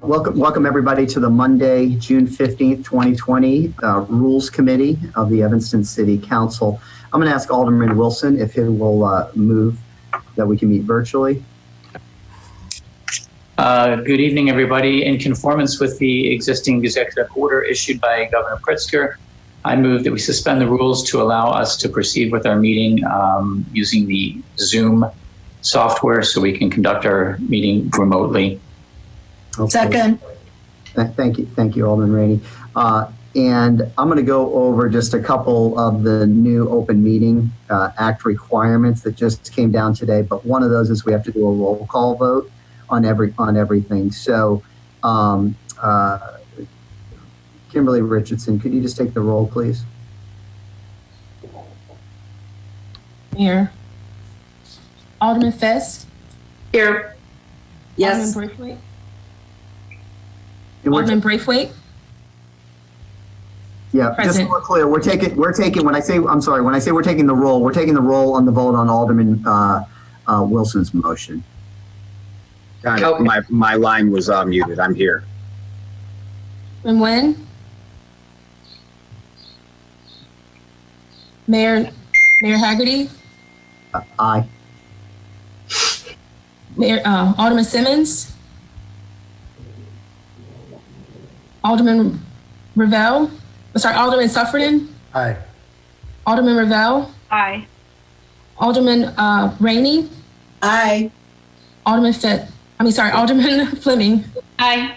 Welcome everybody to the Monday, June 15th, 2020 Rules Committee of the Evanston City Council. I'm going to ask Alderman Wilson if he will move that we can meet virtually. Good evening, everybody. In conformance with the existing executive order issued by Governor Pritzker, I move that we suspend the rules to allow us to proceed with our meeting using the Zoom software so we can conduct our meeting remotely. Okay. Second. Thank you, Alderman Rainey. And I'm going to go over just a couple of the new Open Meeting Act requirements that just came down today. But one of those is we have to do a roll call vote on everything. So, Kimberly Richardson, could you just take the roll, please? Here. Alderman Fest. Here. Yes. Alderman Braithwaite. Alderman Braithwaite. Yeah, Present. just so we're clear, we're taking, when I say we're taking the roll, we're taking the roll on the vote on Alderman Wilson's motion. Got it. Okay. My line was muted. I'm here. And when? Mayor Haggerty. Aye. Alderman Simmons. Alderman Ravel. Alderman Suffredin. Aye. Alderman Ravel. Aye. Alderman Rainey. Aye. Alderman Fleming. Aye.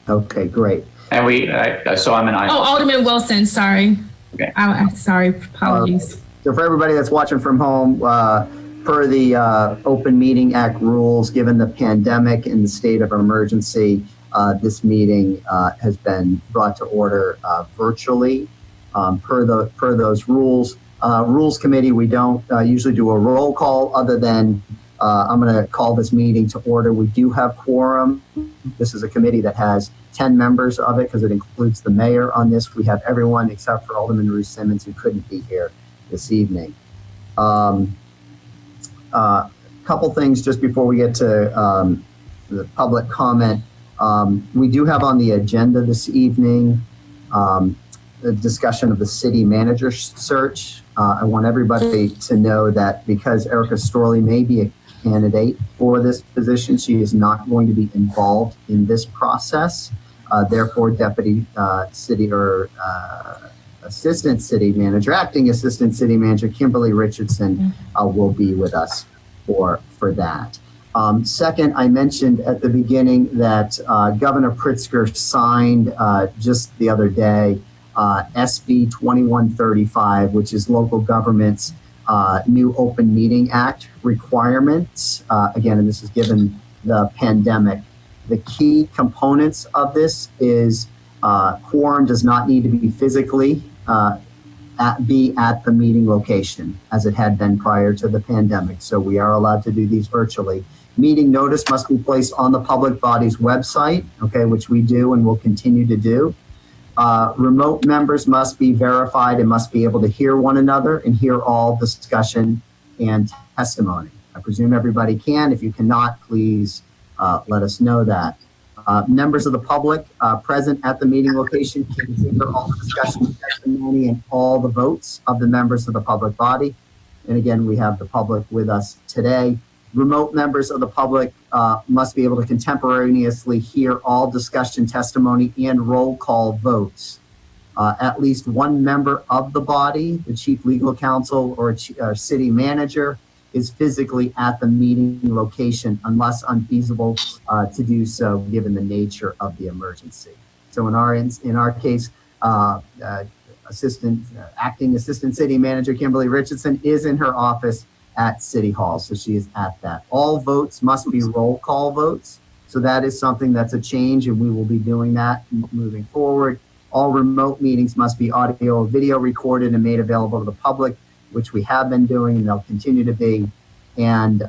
Okay, great. And so I'm an aye. Oh, Alderman Wilson, sorry. Okay. Sorry, apologies. So for everybody that's watching from home, per the Open Meeting Act rules, given the pandemic and the state of emergency, this meeting has been brought to order virtually per those rules. Rules Committee, we don't usually do a roll call other than I'm going to call this meeting to order. We do have quorum. This is a committee that has 10 members of it because it includes the mayor on this. We have everyone except for Alderman Ruth Simmons, who couldn't be here this evening. Couple things just before we get to the public comment. We do have on the agenda this evening the discussion of the city manager search. I want everybody to know that because Erica Storley may be a candidate for this position, she is not going to be involved in this process. Therefore, Deputy City or Assistant City Manager, Acting Assistant City Manager Kimberly Richardson will be with us for that. Second, I mentioned at the beginning that Governor Pritzker signed just the other day SB 2135, which is local government's new Open Meeting Act requirements. Again, and this is given the pandemic. The key components of this is quorum does not need to be physically be at the meeting location as it had been prior to the pandemic. So we are allowed to do these virtually. Meeting notice must be placed on the public body's website, okay, which we do and will continue to do. Remote members must be verified and must be able to hear one another and hear all discussion and testimony. I presume everybody can. If you cannot, please let us know that. Members of the public present at the meeting location can hear all the discussion, testimony, and all the votes of the members of the public body. And again, we have the public with us today. Remote members of the public must be able to contemporaneously hear all discussion, testimony, and roll call votes. At least one member of the body, the chief legal counsel or city manager, is physically at the meeting location unless unfeasible to do so given the nature of the emergency. So in our case, Acting Assistant City Manager Kimberly Richardson is in her office at City Hall, so she is at that. All votes must be roll call votes, so that is something that's a change, and we will be doing that moving forward. All remote meetings must be audio or video recorded and made available to the public, which we have been doing and they'll continue to be, and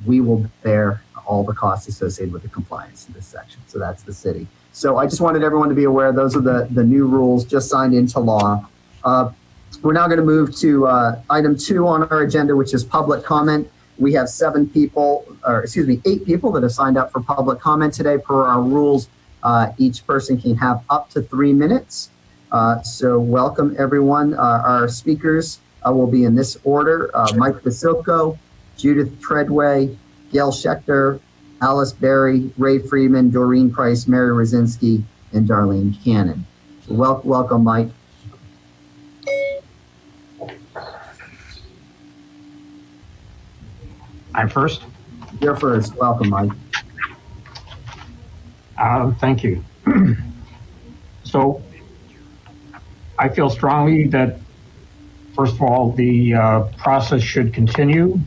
we will bear all the costs associated with the compliance in this section. So that's the city. So I just wanted everyone to be aware those are the new rules just signed into law. We're now going to move to item 2 on our agenda, which is public comment. We have 8 people that have signed up for public comment today. Per our rules, each person can have up to 3 minutes. So welcome everyone. Our speakers will be in this order: Mike Basilko, Judith Treadway, Gail Schechter, Alice Berry, Ray Freeman, Doreen Price, Mary Rosinski, and Darlene Cannon. So welcome, Mike. I'm first. You're first. Welcome, Mike. Thank you. So I feel strongly that, first of all, the process should continue.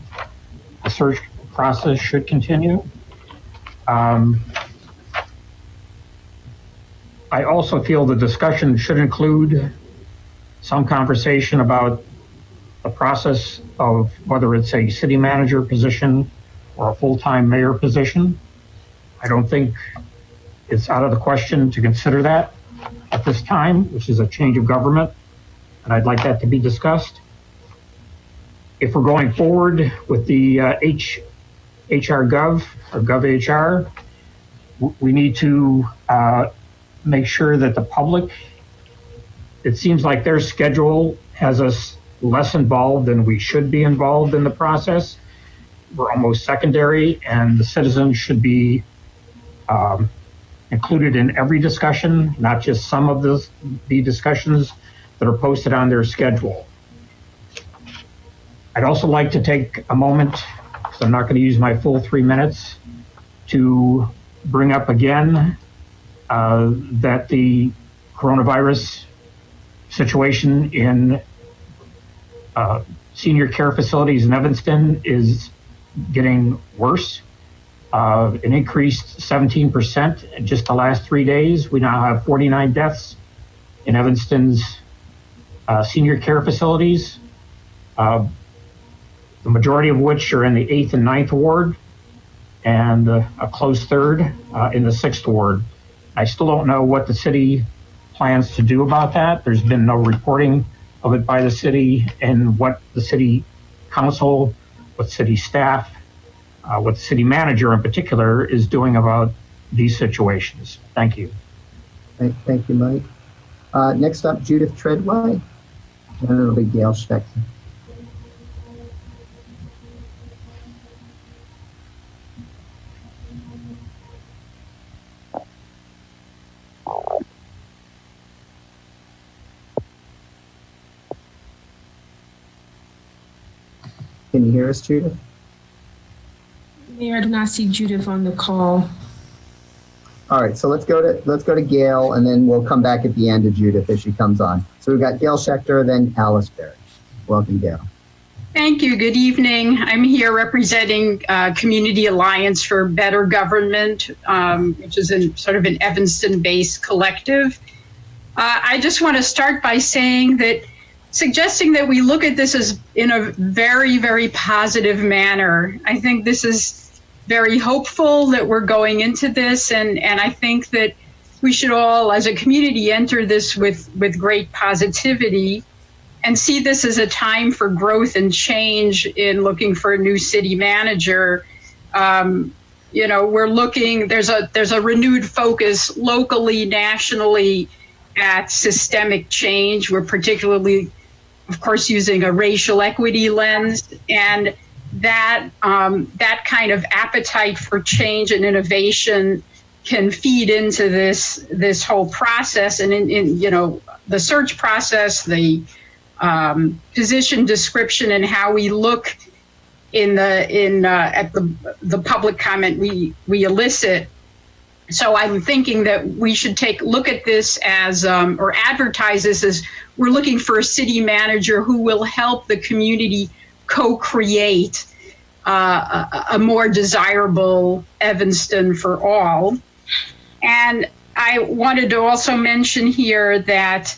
The search process should continue. I also feel the discussion should include some conversation about the process of whether it's a city manager position or a full-time mayor position. I don't think it's out of the question to consider that at this time, which is a change of government, and I'd like that to be discussed. If we're going forward with the HR Gov or GovHR, we need to make sure that the public, it seems like their schedule has us less involved than we should be involved in the process. We're almost secondary, and the citizens should be included in every discussion, not just some of the discussions that are posted on their schedule. I'd also like to take a moment, because I'm not going to use my full 3 minutes, to bring up again that the coronavirus situation in senior care facilities in Evanston is getting worse. It increased 17% in just the last 3 days. We now have 49 deaths in Evanston's senior care facilities, the majority of which are in the 8th and 9th ward, and a close third in the 6th ward. I still don't know what the city plans to do about that. There's been no reporting of it by the city, and what the city council, what city staff, what the city manager in particular is doing about these situations. Thank you. Thank you, Mike. Next up, Judith Treadway, and it'll be Gail Schechter. Can you hear us, Judith? Mayor, I do not see Judith on the call. All right, so let's go to Gail, and then we'll come back at the end to Judith as she comes on. So we've got Gail Schechter, then Alice Berry. Welcome, Gail. Thank you. Good evening. I'm here representing Community Alliance for Better Government, which is sort of an Evanston-based collective. I just want to start by saying that suggesting that we look at this as in a very, very positive manner. I think this is very hopeful that we're going into this, and I think that we should all, as a community, enter this with great positivity and see this as a time for growth and change in looking for a new city manager. We're looking, there's a renewed focus locally, nationally at systemic change. We're particularly, of course, using a racial equity lens, and that kind of appetite for change and innovation can feed into this whole process. And in the search process, the position description, and how we look at the public comment we elicit. So I'm thinking that we should look at this as, or advertise this as, we're looking for a city manager who will help the community co-create a more desirable Evanston for all. And I wanted to also mention here that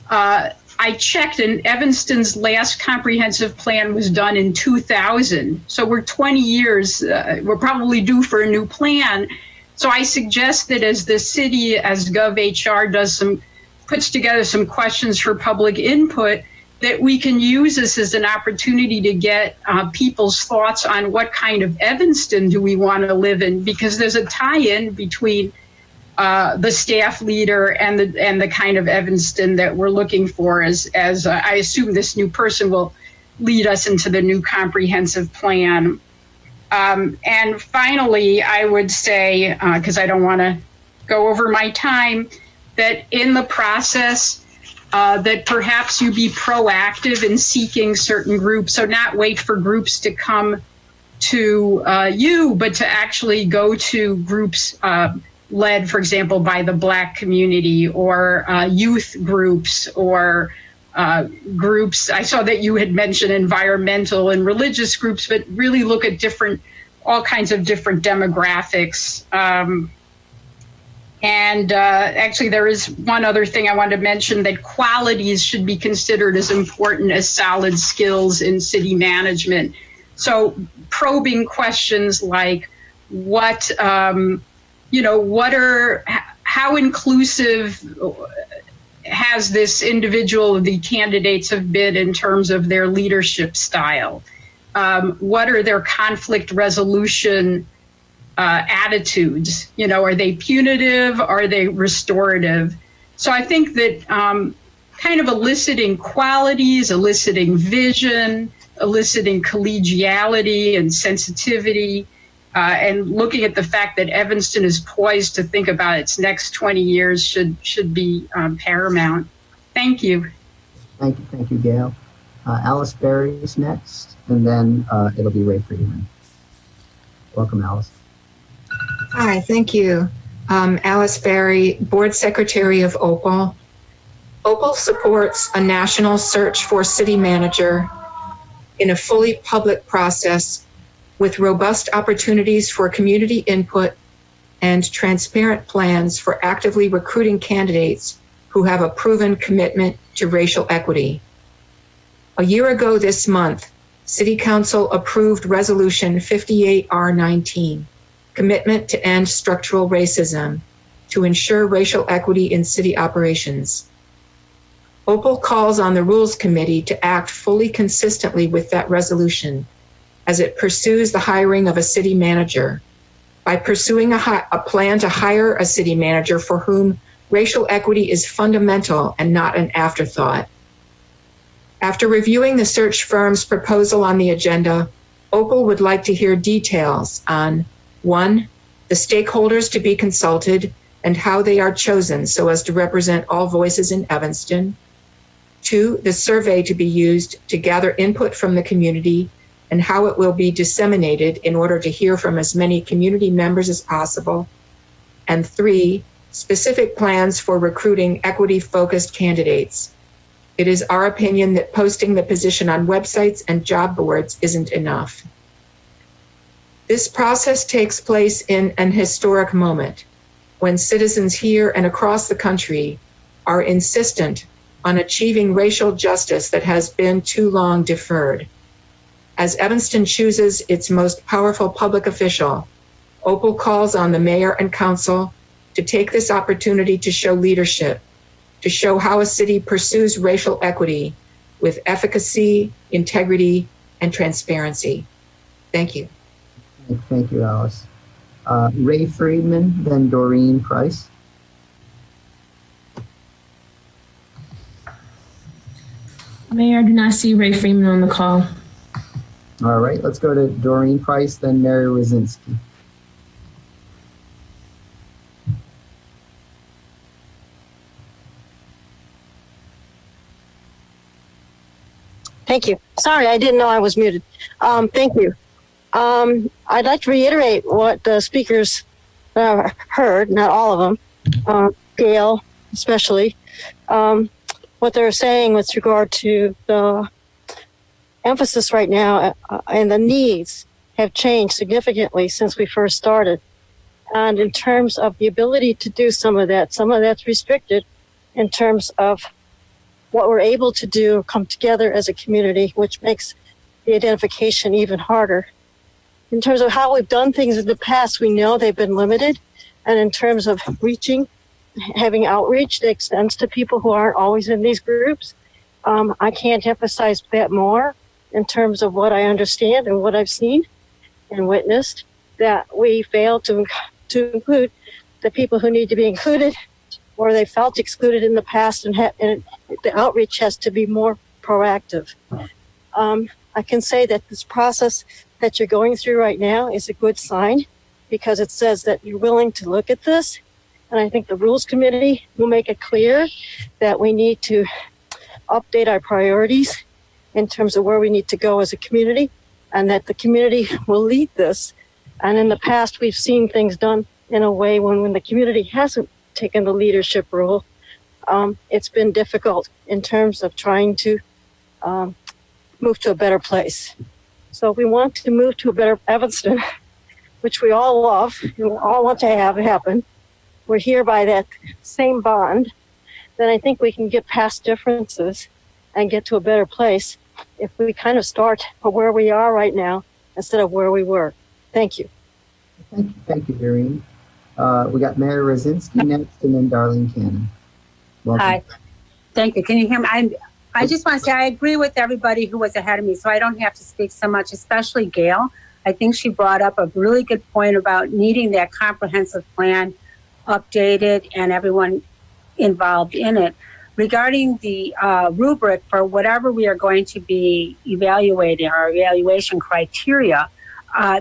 I checked, and Evanston's last comprehensive plan was done in 2000. So we're 20 years, we're probably due for a new plan. So I suggest that as the city, as GovHR puts together some questions for public input, that we can use this as an opportunity to get people's thoughts on what kind of Evanston do we want to live in, because there's a tie-in between the staff leader and the kind of Evanston that we're looking for as I assume this new person will lead us into the new comprehensive plan. And finally, I would say, because I don't want to go over my time, that in the process, that perhaps you be proactive in seeking certain groups. So not wait for groups to come to you, but to actually go to groups led, for example, by the Black community, or youth groups, or groups. I saw that you had mentioned environmental and religious groups, but really look at all kinds of different demographics. And actually, there is one other thing I wanted to mention, that qualities should be considered as important as solid skills in city management. So probing questions like how inclusive has this individual, the candidates have been in terms of their leadership style? What are their conflict resolution attitudes? Are they punitive? Are they restorative? So I think that kind of eliciting qualities, eliciting vision, eliciting collegiality and sensitivity, and looking at the fact that Evanston is poised to think about its next 20 years should be paramount. Thank you. Thank you, Gail. Alice Berry is next, and then it'll be Ray Friedman. Welcome, Alice. Hi, thank you. Alice Berry, Board Secretary of Opal. Opal supports a national search for city manager in a fully public process with robust opportunities for community input and transparent plans for actively recruiting candidates who have a proven commitment to racial equity. A year ago this month, City Council approved Resolution 58R19, Commitment to End Structural Racism, to ensure racial equity in city operations. Opal calls on the Rules Committee to act fully consistently with that resolution as it pursues the hiring of a city manager, by pursuing a plan to hire a city manager for whom racial equity is fundamental and not an afterthought. After reviewing the search firm's proposal on the agenda, Opal would like to hear details on 1, the stakeholders to be consulted and how they are chosen so as to represent all voices in Evanston. 2, the survey to be used to gather input from the community and how it will be disseminated in order to hear from as many community members as possible. And 3, specific plans for recruiting equity-focused candidates. It is our opinion that posting the position on websites and job boards isn't enough. This process takes place in an historic moment when citizens here and across the country are insistent on achieving racial justice that has been too long deferred. As Evanston chooses its most powerful public official, Opal calls on the mayor and council to take this opportunity to show leadership, to show how a city pursues racial equity with efficacy, integrity, and transparency. Thank you. Thank you, Alice. Ray Friedman, then Doreen Price. Mayor, I do not see Ray Freeman on the call. All right, let's go to Doreen Price, then Mary Wazinski. Thank you. Sorry, I didn't know I was muted. Thank you. I'd like to reiterate what the speakers heard, not all of them, Gail especially, what they're saying with regard to the emphasis right now and the needs have changed significantly since we first started. And in terms of the ability to do some of that's restricted in terms of what we're able to do, come together as a community, which makes the identification even harder. In terms of how we've done things in the past, we know they've been limited. And in terms of reaching, having outreach that extends to people who aren't always in these groups, I can't emphasize that more in terms of what I understand and what I've seen and witnessed, that we failed to include the people who need to be included, or they felt excluded in the past, and the outreach has to be more proactive. I can say that this process that you're going through right now is a good sign, because it says that you're willing to look at this. And I think the Rules Committee will make it clear that we need to update our priorities in terms of where we need to go as a community, and that the community will lead this. And in the past, we've seen things done in a way when the community hasn't taken the leadership role. It's been difficult in terms of trying to move to a better place. So if we want to move to a better Evanston, which we all love and we all want to have happen, we're here by that same bond, then I think we can get past differences and get to a better place if we kind of start where we are right now instead of where we were. Thank you. Thank you, Darlene. We got Mary Rosinski next, and then Darlene Cannon. Welcome. Hi. Thank you. Can you hear me? I just want to say I agree with everybody who was ahead of me, so I don't have to speak so much, especially Gail. I think she brought up a really good point about needing that comprehensive plan updated and everyone involved in it. Regarding the rubric for whatever we are going to be evaluating, our evaluation criteria,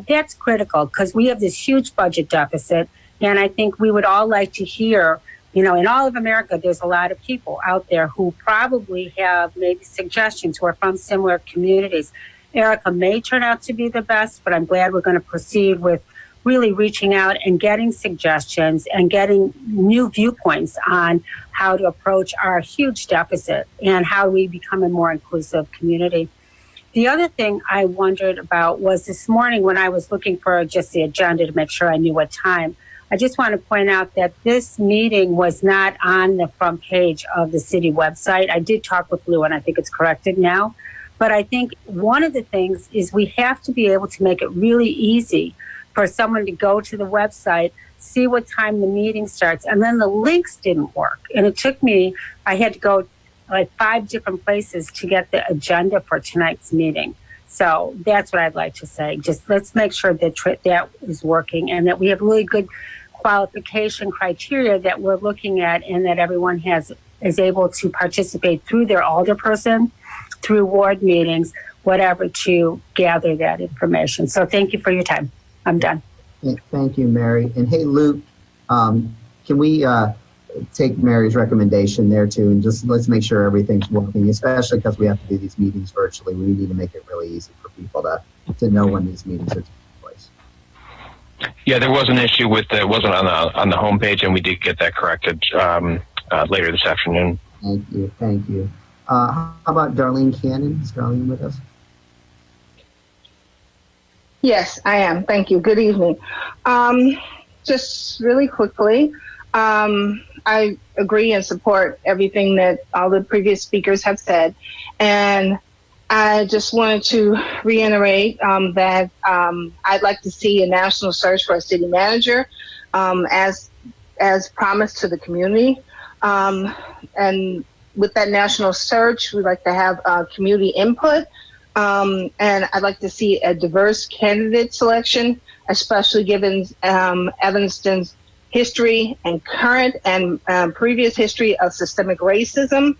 that's critical because we have this huge budget deficit. And I think we would all like to hear, in all of America, there's a lot of people out there who probably have maybe suggestions who are from similar communities. Erica may turn out to be the best, but I'm glad we're going to proceed with really reaching out and getting suggestions and getting new viewpoints on how to approach our huge deficit and how we become a more inclusive community. The other thing I wondered about was this morning when I was looking for just the agenda to make sure I knew what time, I just want to point out that this meeting was not on the front page of the city website. I did talk with Lou, and I think it's corrected now. But I think one of the things is we have to be able to make it really easy for someone to go to the website, see what time the meeting starts, and then the links didn't work. And it took me, I had to go like 5 different places to get the agenda for tonight's meeting. So that's what I'd like to say. Just let's make sure that that is working and that we have really good qualification criteria that we're looking at, and that everyone is able to participate through their alderperson, through ward meetings, whatever, to gather that information. So thank you for your time. I'm done. Thank you, Mary. And hey, Luke, can we take Mary's recommendation there too, and just let's make sure everything's working, especially because we have to do these meetings virtually. We need to make it really easy for people to know when these meetings are taking place. Yeah, there was an issue with it wasn't on the homepage, and we did get that corrected later this afternoon. Thank you. How about Darlene Cannon? Is Darlene with us? Yes, I am. Thank you. Good evening. Just really quickly, I agree and support everything that all the previous speakers have said. And I just wanted to reiterate that I'd like to see a national search for a city manager as promised to the community. And with that national search, we'd like to have community input. And I'd like to see a diverse candidate selection, especially given Evanston's history and current and previous history of systemic racism.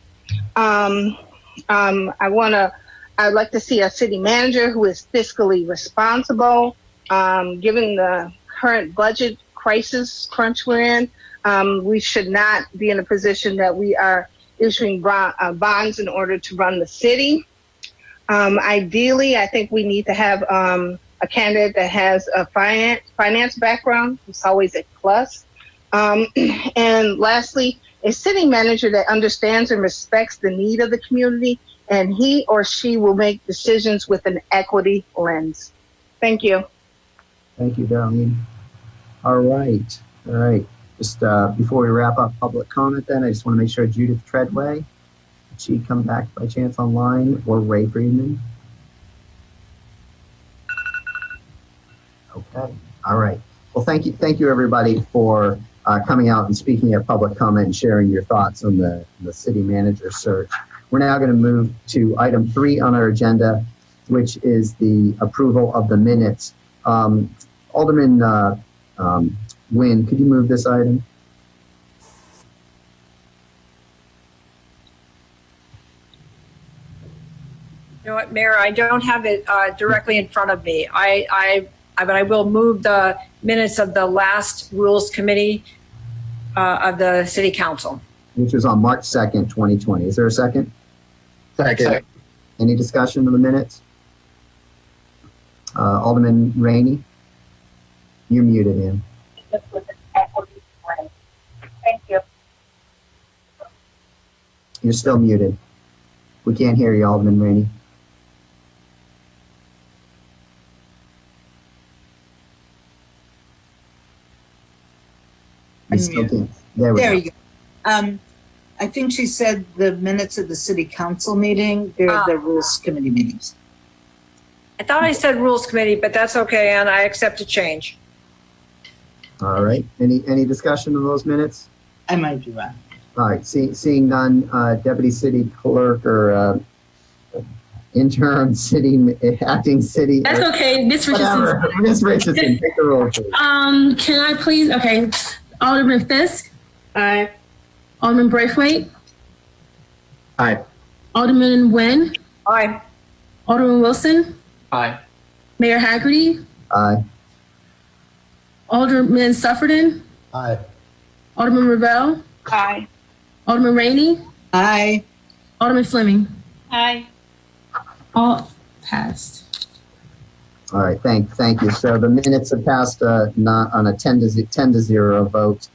I'd like to see a city manager who is fiscally responsible, given the current budget crisis crunch we're in. We should not be in a position that we are issuing bonds in order to run the city. Ideally, I think we need to have a candidate that has a finance background. It's always a plus. And lastly, a city manager that understands and respects the need of the community, and he or she will make decisions with an equity lens. Thank you. Thank you, Darlene. All right. Just before we wrap up public comment, then I just want to make sure Judith Treadway, did she come back by chance online, or Ray Friedman? Okay. All right. Well, thank you, everybody, for coming out and speaking at public comment and sharing your thoughts on the city manager search. We're now going to move to item 3 on our agenda, which is the approval of the minutes. Alderman Nguyen, could you move this item? You know what, Mayor, I don't have it directly in front of me. But I will move the minutes of the last Rules Committee of the City Council. Which was on March 2nd, 2020. Is there a second? Second. Any discussion of the minutes? Alderman Rainey? You're muted, Ann. Thank you. You're still muted. We can't hear you, Alderman Rainey. We still can't. There we go. You go. I think she said the minutes of the city council meeting, they're the rules committee meetings. I thought I said Rules Committee, but that's okay, and I accept a change. All right. Any discussion of those minutes? I might be wrong. All right. Seeing none, Deputy City Clerk or interim acting city. That's okay. Miss Richardson. Miss Richardson, take the roll, please. Can I please? Okay. Alderman Fisk. Aye. Alderman Braithwaite. Aye. Alderman Nguyen. Aye. Alderman Wilson. Aye. Mayor Haggerty. Aye. Alderman Suffredin. Aye. Alderman Ravel. Aye. Alderman Rainey. Aye. Alderman Fleming. Aye. All passed. All right. Thank you. So the minutes have passed not on a 10-0 vote.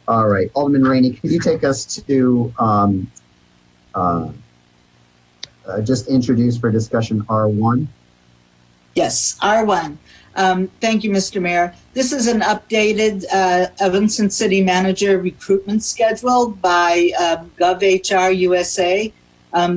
All right. Alderman Rainey, could you take us to just introduce for discussion R1? Yes, R1. Thank you, Mr. Mayor. This is an updated Evanston City Manager recruitment schedule by GovHR USA.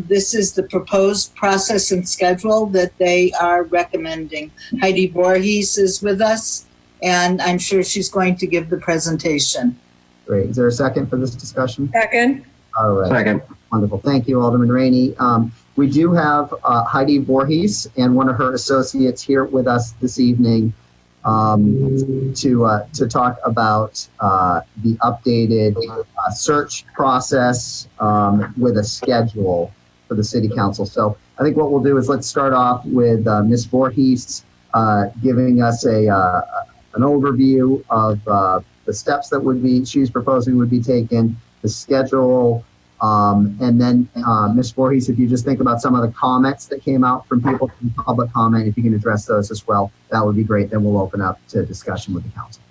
This is the proposed process and schedule that they are recommending. Heidi Voorhees is with us, and I'm sure she's going to give the presentation. Great. Is there a second for this discussion? Second. All right. Second. Wonderful. Thank you, Alderman Rainey. We do have Heidi Voorhees and one of her associates here with us this evening to talk about the updated search process with a schedule for the City Council. So I think what we'll do is let's start off with Ms. Voorhees giving us an overview of the steps that she's proposing would be taken, the schedule, and then Ms. Voorhees, if you just think about some of the comments that came out from people from public comment, if you can address those as well, that would be great. Then we'll open up to discussion with the council.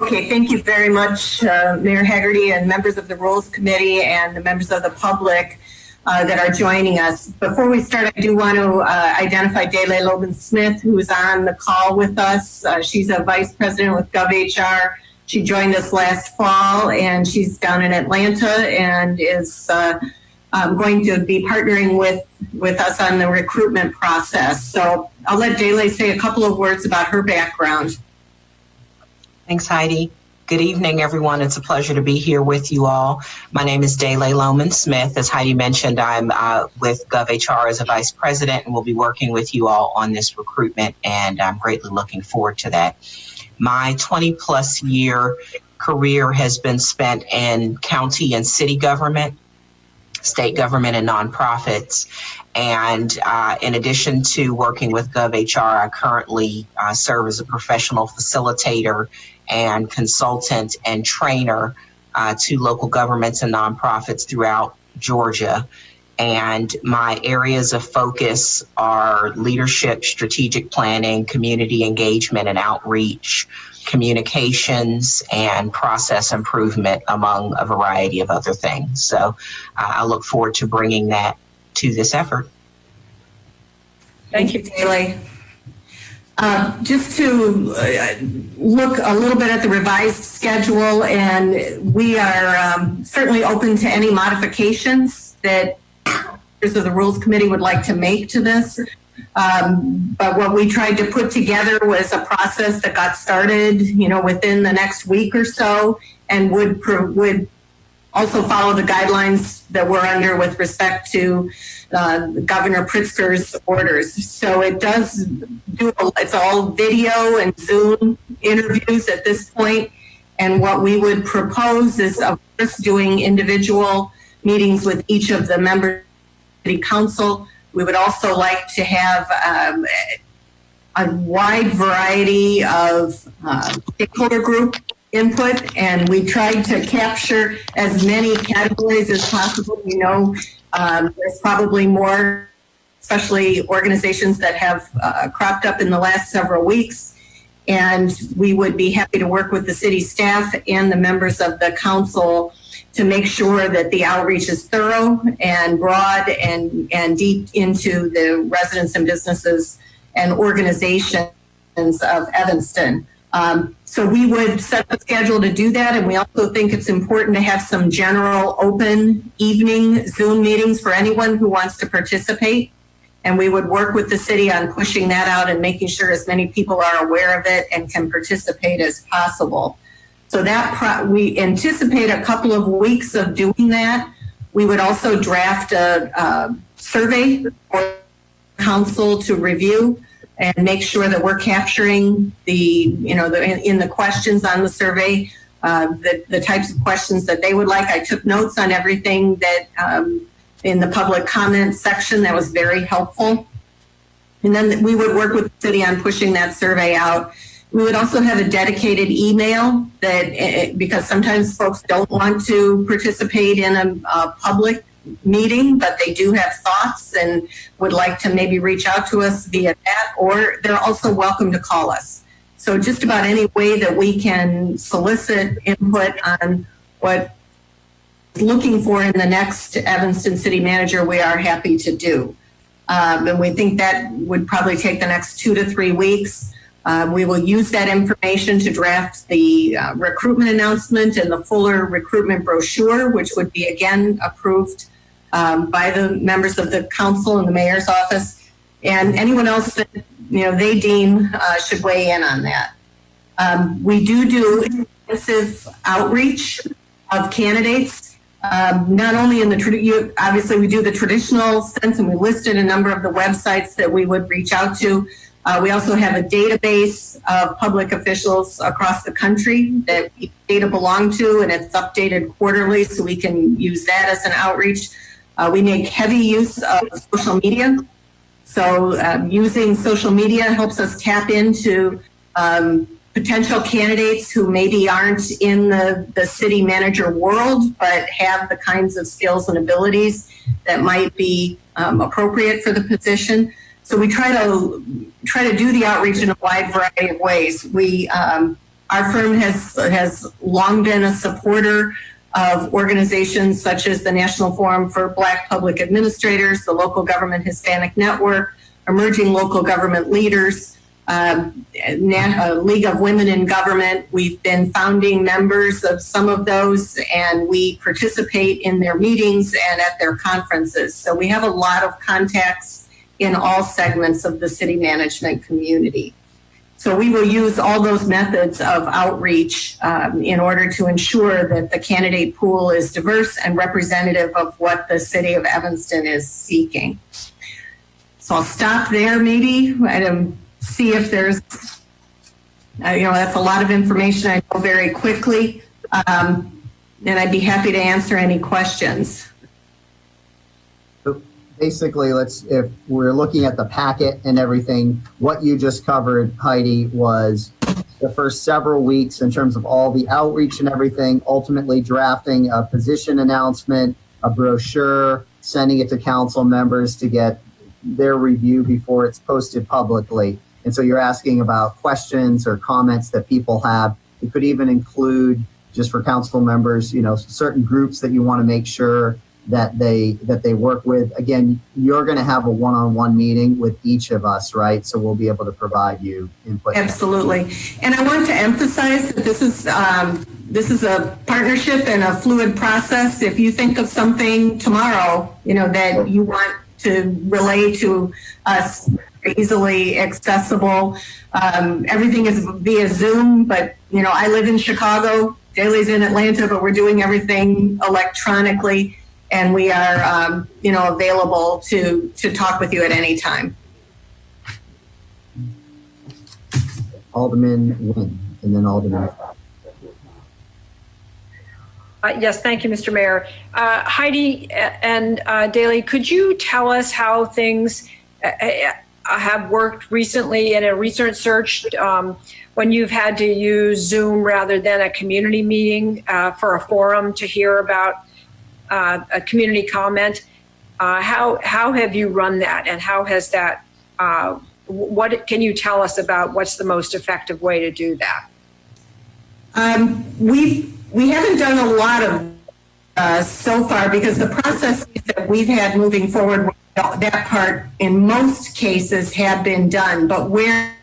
Okay, thank you very much, Mayor Haggerty and members of the Rules Committee and the members of the public that are joining us. Before we start, I do want to identify Darlene Loman-Smith, who is on the call with us. She's a vice president with GovHR. She joined us last fall, and she's down in Atlanta and is going to be partnering with us on the recruitment process. So I'll let Darlene say a couple of words about her background. Thanks, Heidi. Good evening, everyone. It's a pleasure to be here with you all. My name is Darlene Loman-Smith. As Heidi mentioned, I'm with GovHR as a vice president, and we'll be working with you all on this recruitment, and I'm greatly looking forward to that. My 20-plus year career has been spent in county and city government, state government, and nonprofits. And in addition to working with GovHR, I currently serve as a professional facilitator and consultant and trainer to local governments and nonprofits throughout Georgia. And my areas of focus are leadership, strategic planning, community engagement and outreach, communications, and process improvement, among a variety of other things. So I look forward to bringing that to this effort. Thank you, Darlene. Just to look a little bit at the revised schedule, and we are certainly open to any modifications that members of the Rules Committee would like to make to this. But what we tried to put together was a process that got started, within the next week or so, and would also follow the guidelines that we're under with respect to Governor Pritzker's orders. So it does it's all video and Zoom interviews at this point. And what we would propose is, of course, doing individual meetings with each of the members of the city council. We would also like to have a wide variety of stakeholder group input, and we tried to capture as many categories as possible. You know, there's probably more, especially organizations that have cropped up in the last several weeks. And we would be happy to work with the city staff and the members of the council to make sure that the outreach is thorough and broad and deep into the residents and businesses and organizations of Evanston. So we would set a schedule to do that. And we also think it's important to have some general open evening Zoom meetings for anyone who wants to participate. And we would work with the city on pushing that out and making sure as many people are aware of it and can participate as possible. So that we anticipate a couple of weeks of doing that. We would also draft a survey for council to review and make sure that we're capturing in the questions on the survey, the types of questions that they would like. I took notes on everything that in the public comment section. That was very helpful. And then we would work with the city on pushing that survey out. We would also have a dedicated email that, because sometimes folks don't want to participate in a public meeting, but they do have thoughts and would like to maybe reach out to us via that, or they're also welcome to call us. So just about any way that we can solicit input on what looking for in the next Evanston city manager, we are happy to do. And we think that would probably take the next 2 to 3 weeks. We will use that information to draft the recruitment announcement and the fuller recruitment brochure, which would be again approved by the members of the council and the mayor's office, and anyone else that they deem should weigh in on that. We do extensive outreach of candidates. Not only in the obviously we do the traditional sense, and we listed a number of the websites that we would reach out to. We also have a database of public officials across the country that data belong to, and it's updated quarterly, so we can use that as an outreach. We make heavy use of social media. So using social media helps us tap into potential candidates who maybe aren't in the city manager world, but have the kinds of skills and abilities that might be appropriate for the position. So we try to do the outreach in a wide variety of ways. Our firm has long been a supporter of organizations such as the National Forum for Black Public Administrators, the Local Government Hispanic Network, Emerging Local Government Leaders, League of Women in Government. We've been founding members of some of those, and we participate in their meetings and at their conferences. So we have a lot of contacts in all segments of the city management community. So we will use all those methods of outreach in order to ensure that the candidate pool is diverse and representative of what the city of Evanston is seeking. So I'll stop there maybe and see if there's, that's a lot of information I know very quickly. And I'd be happy to answer any questions. Basically, if we're looking at the packet and everything, what you just covered, Heidi, was the first several weeks in terms of all the outreach and everything, ultimately drafting a position announcement, a brochure, sending it to council members to get their review before it's posted publicly. And so you're asking about questions or comments that people have. It could even include, just for council members, certain groups that you want to make sure that they work with. Again, you're going to have a one-on-one meeting with each of us, right? So we'll be able to provide you input. Absolutely. And I want to emphasize that this is a partnership and a fluid process. If you think of something tomorrow, that you want to relay to us, easily accessible. Everything is via Zoom, but I live in Chicago. Daly's in Atlanta, but we're doing everything electronically, and we are, available to talk with you at any time. Alderman Nguyen, and then Alderman. Yes, thank you, Mr. Mayor. Heidi and Daly, could you tell us how things have worked recently in a recent search when you've had to use Zoom rather than a community meeting for a forum to hear about a community comment? How have you run that, and how has that, what can you tell us about what's the most effective way to do that? We haven't done a lot of so far, because the process that we've had moving forward, that part in most cases have been done. But where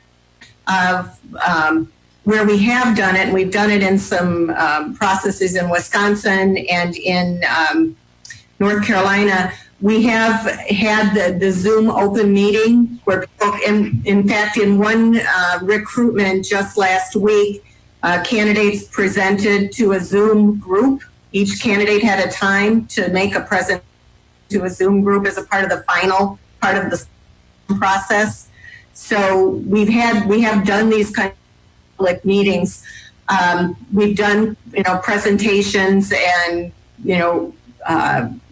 we have done it, and we've done it in some processes in Wisconsin and in North Carolina, we have had the Zoom open meeting where people, in fact, in one recruitment just last week, candidates presented to a Zoom group. Each candidate had a time to make a present to a Zoom group as a part of the final part of the process. So we have done these kind of public meetings. We've done, presentations, and,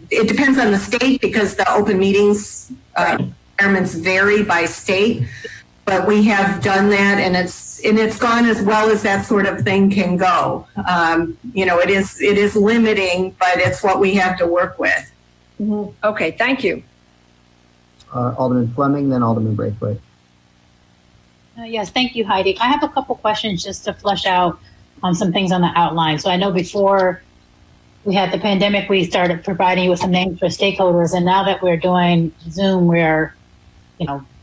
it depends on the state, because the open meetings requirements vary by state. But we have done that, and it's gone as well as that sort of thing can go. It is limiting, but it's what we have to work with. Mm-hmm. Okay, thank you. Alderman Fleming, then Alderman Braithwaite. Yes, thank you, Heidi. I have a couple questions just to flesh out some things on the outline. So I know before we had the pandemic, we started providing you with some names for stakeholders, and now that we're doing Zoom, we're,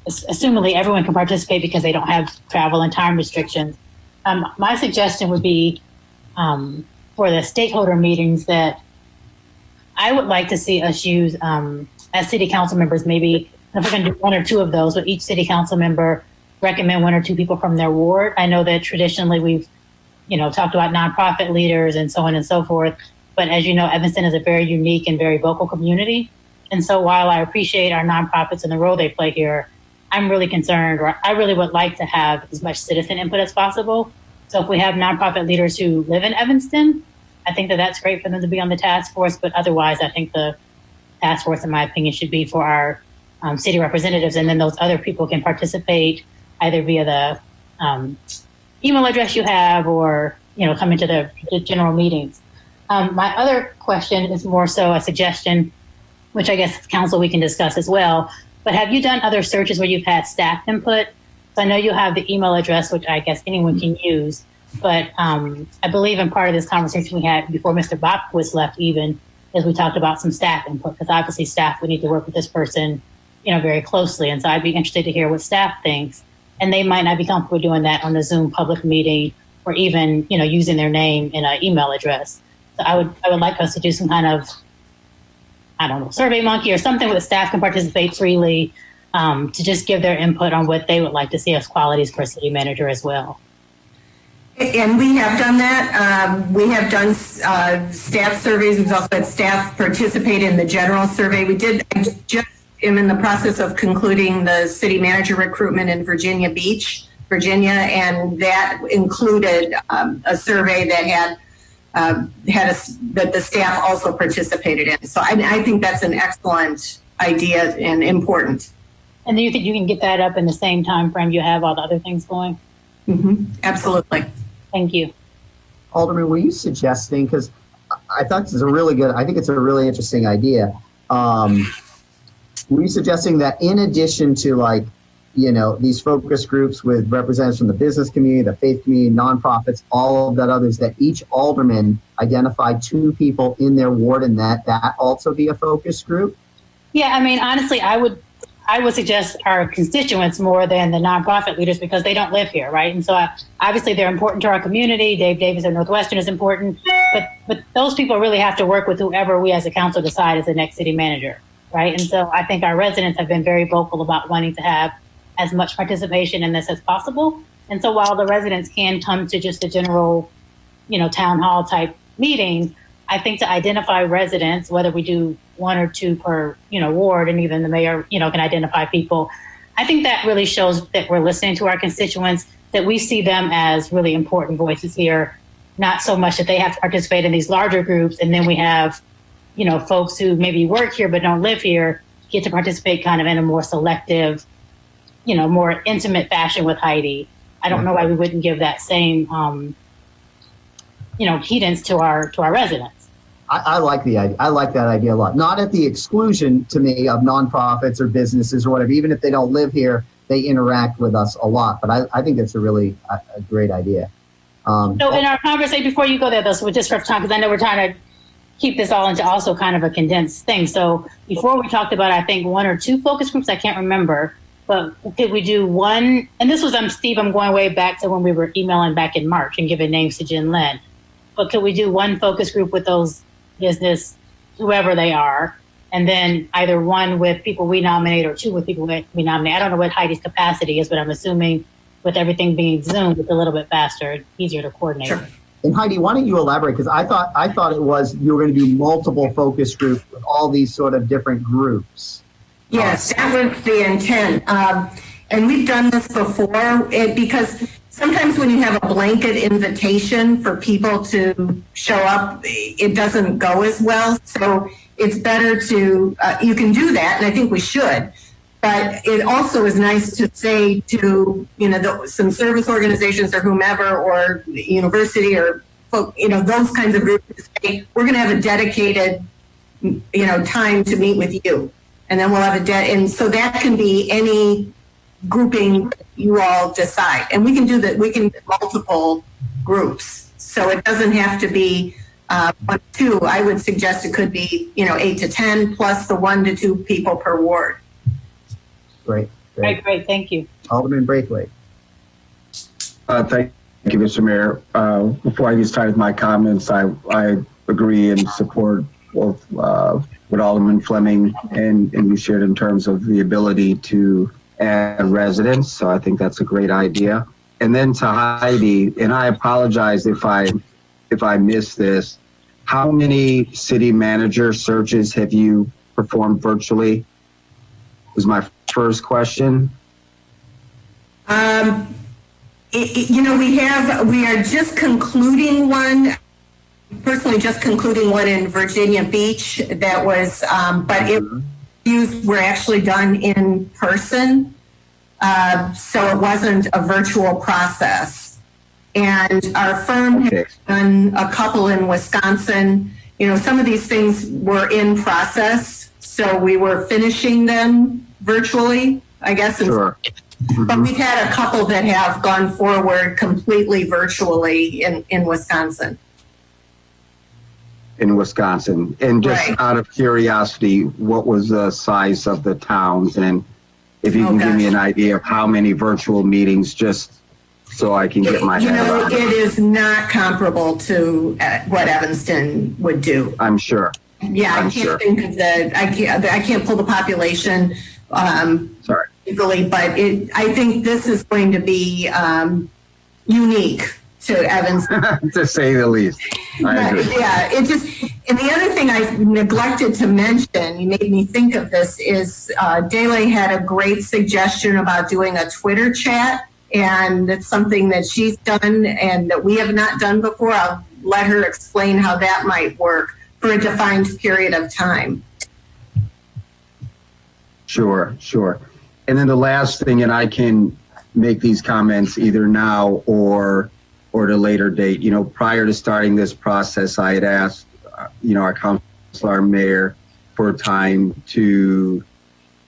assumingly everyone can participate because they don't have travel and time restrictions. My suggestion would be for the stakeholder meetings that I would like to see us use as city council members, maybe if we're going to do one or two of those, but each city council member recommend one or two people from their ward. I know that traditionally we've, talked about nonprofit leaders and so on and so forth. But as you know, Evanston is a very unique and very vocal community. And so while I appreciate our nonprofits and the role they play here, I'm really concerned, or I really would like to have as much citizen input as possible. So if we have nonprofit leaders who live in Evanston, I think that that's great for them to be on the task force. But otherwise, I think the task force, in my opinion, should be for our city representatives. And then those other people can participate either via the email address you have, or, come into the general meetings. My other question is more so a suggestion, which I guess council we can discuss as well. But have you done other searches where you've had staff input? So I know you have the email address, which I guess anyone can use. But I believe in part of this conversation we had before Mr. Bopkowitz left even, is we talked about some staff input, because obviously staff would need to work with this person, very closely. And so I'd be interested to hear what staff thinks. And they might not be comfortable doing that on the Zoom public meeting, or even, using their name in an email address. So I would like us to do some kind of, Survey Monkey or something where the staff can participate freely, to just give their input on what they would like to see as qualities for a city manager as well. And we have done that. We have done staff surveys. We've also had staff participate in the general survey. I just am in the process of concluding the city manager recruitment in Virginia Beach, Virginia, and that included a survey that had that the staff also participated in. So I think that's an excellent idea and important. And do you think you can get that up in the same time frame you have all the other things going? Mm-hmm. Absolutely. Thank you. Alderman, were you suggesting, because I thought this is I think it's a really interesting idea. Were you suggesting that in addition to these focus groups with representatives from the business community, the faith community, nonprofits, all of that others, that each alderman identify 2 people in their ward, and that also be a focus group? Yeah, I mean, honestly, I would suggest our constituents more than the nonprofit leaders, because they don't live here, right? And so obviously they're important to our community. Dave Davis of Northwestern is important, but those people really have to work with whoever we as a council decide is the next city manager, right? And so I think our residents have been very vocal about wanting to have as much participation in this as possible. And so while the residents can come to just a general town hall type meeting. I think to identify residents, whether we do 1 or 2 per, ward, and even the mayor, can identify people. I think that really shows that we're listening to our constituents, that we see them as really important voices here, not so much that they have to participate in these larger groups. And then we have, folks who maybe work here but don't live here get to participate kind of in a more selective, more intimate fashion with Heidi. I don't know why we wouldn't give that same, credence to our residents. I like the idea. I like that idea a lot. Not at the exclusion, to me, of nonprofits or businesses or whatever. Even if they don't live here, they interact with us a lot. But I think it's a really a great idea. So in our conversation, before you go there, though, so just for time, because I know we're trying to keep this all into also kind of a condensed thing. So before we talked about, I think 1 or 2 focus groups, I can't remember, but could we do one? And this was, Steve, I'm going way back to when we were emailing back in March and giving names to Jen Lynn. But could we do 1 focus group with those business, whoever they are, and then either 1 with people we nominate or 2 with people we nominate? I don't know what Heidi's capacity is, but I'm assuming with everything being Zoom, it's a little bit faster, easier to coordinate. Sure. And Heidi, why don't you elaborate? Because I thought it was you were going to do multiple focus groups with all these sort of different groups. Yes, that was the intent. And we've done this before because sometimes when you have a blanket invitation for people to show up, it doesn't go as well. So it's better to, you can do that, and I think we should. But it also is nice to say to, some service organizations or whomever, or university or, those kinds of groups, say, we're going to have a dedicated, time to meet with you. And then we'll have and so that can be any grouping you all decide. And we can do that. We can do multiple groups. So it doesn't have to be 1 or 2. I would suggest it could be, 8 to 10 plus the 1 to 2 people per ward. Great. Great. Thank you. Alderman Braithwaite. Thank you, Mr. Mayor. Before I get started with my comments, I agree and support both what Alderman Fleming and you shared in terms of the ability to add residents. So I think that's a great idea. And then to Heidi, and I apologize if I missed this, how many city manager searches have you performed virtually? Was my first question. We are just concluding one. Personally, just concluding one in Virginia Beach. That was, but it were actually done in person, so it wasn't a virtual process. And our firm has done a couple in Wisconsin. Some of these things were in process, so we were finishing them virtually, I guess. Sure. But we've had a couple that have gone forward completely virtually in Wisconsin. In Wisconsin. And just out of curiosity, what was the size of the towns? And if you can give me an idea of how many virtual meetings, just so I can get my head around it. It is not comparable to what Evanston would do. I'm sure. Yeah, I can't think of I can't pull the population easily, but I think this is going to be unique to Evanston. To say the least. I agree. Yeah, and the other thing I neglected to mention, you made me think of this, is Dele had a great suggestion about doing a Twitter chat, and it's something that she's done and that we have not done before. I'll let her explain how that might work for a defined period of time. Sure. And then the last thing, and I can make these comments either now or at a later date. Prior to starting this process, I had asked, our council, our mayor, for time to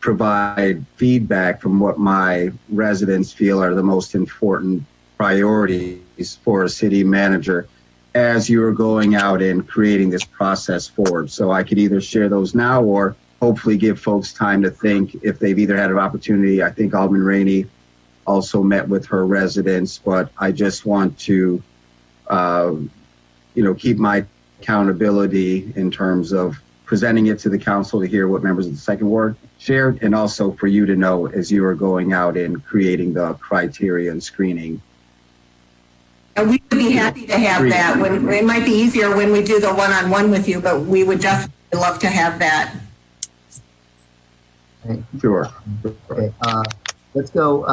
provide feedback from what my residents feel are the most important priorities for a city manager as you are going out and creating this process forward. So I could either share those now or hopefully give folks time to think if they've either had an opportunity. I think Alderman Rainey also met with her residents, but I just want to, keep my accountability in terms of presenting it to the council to hear what members of the second ward shared, and also for you to know as you are going out and creating the criteria and screening And we would be happy to have that. When it might be easier when we do the one-on-one with you, but we would definitely love to have that. Okay. Sure. Okay, let's go.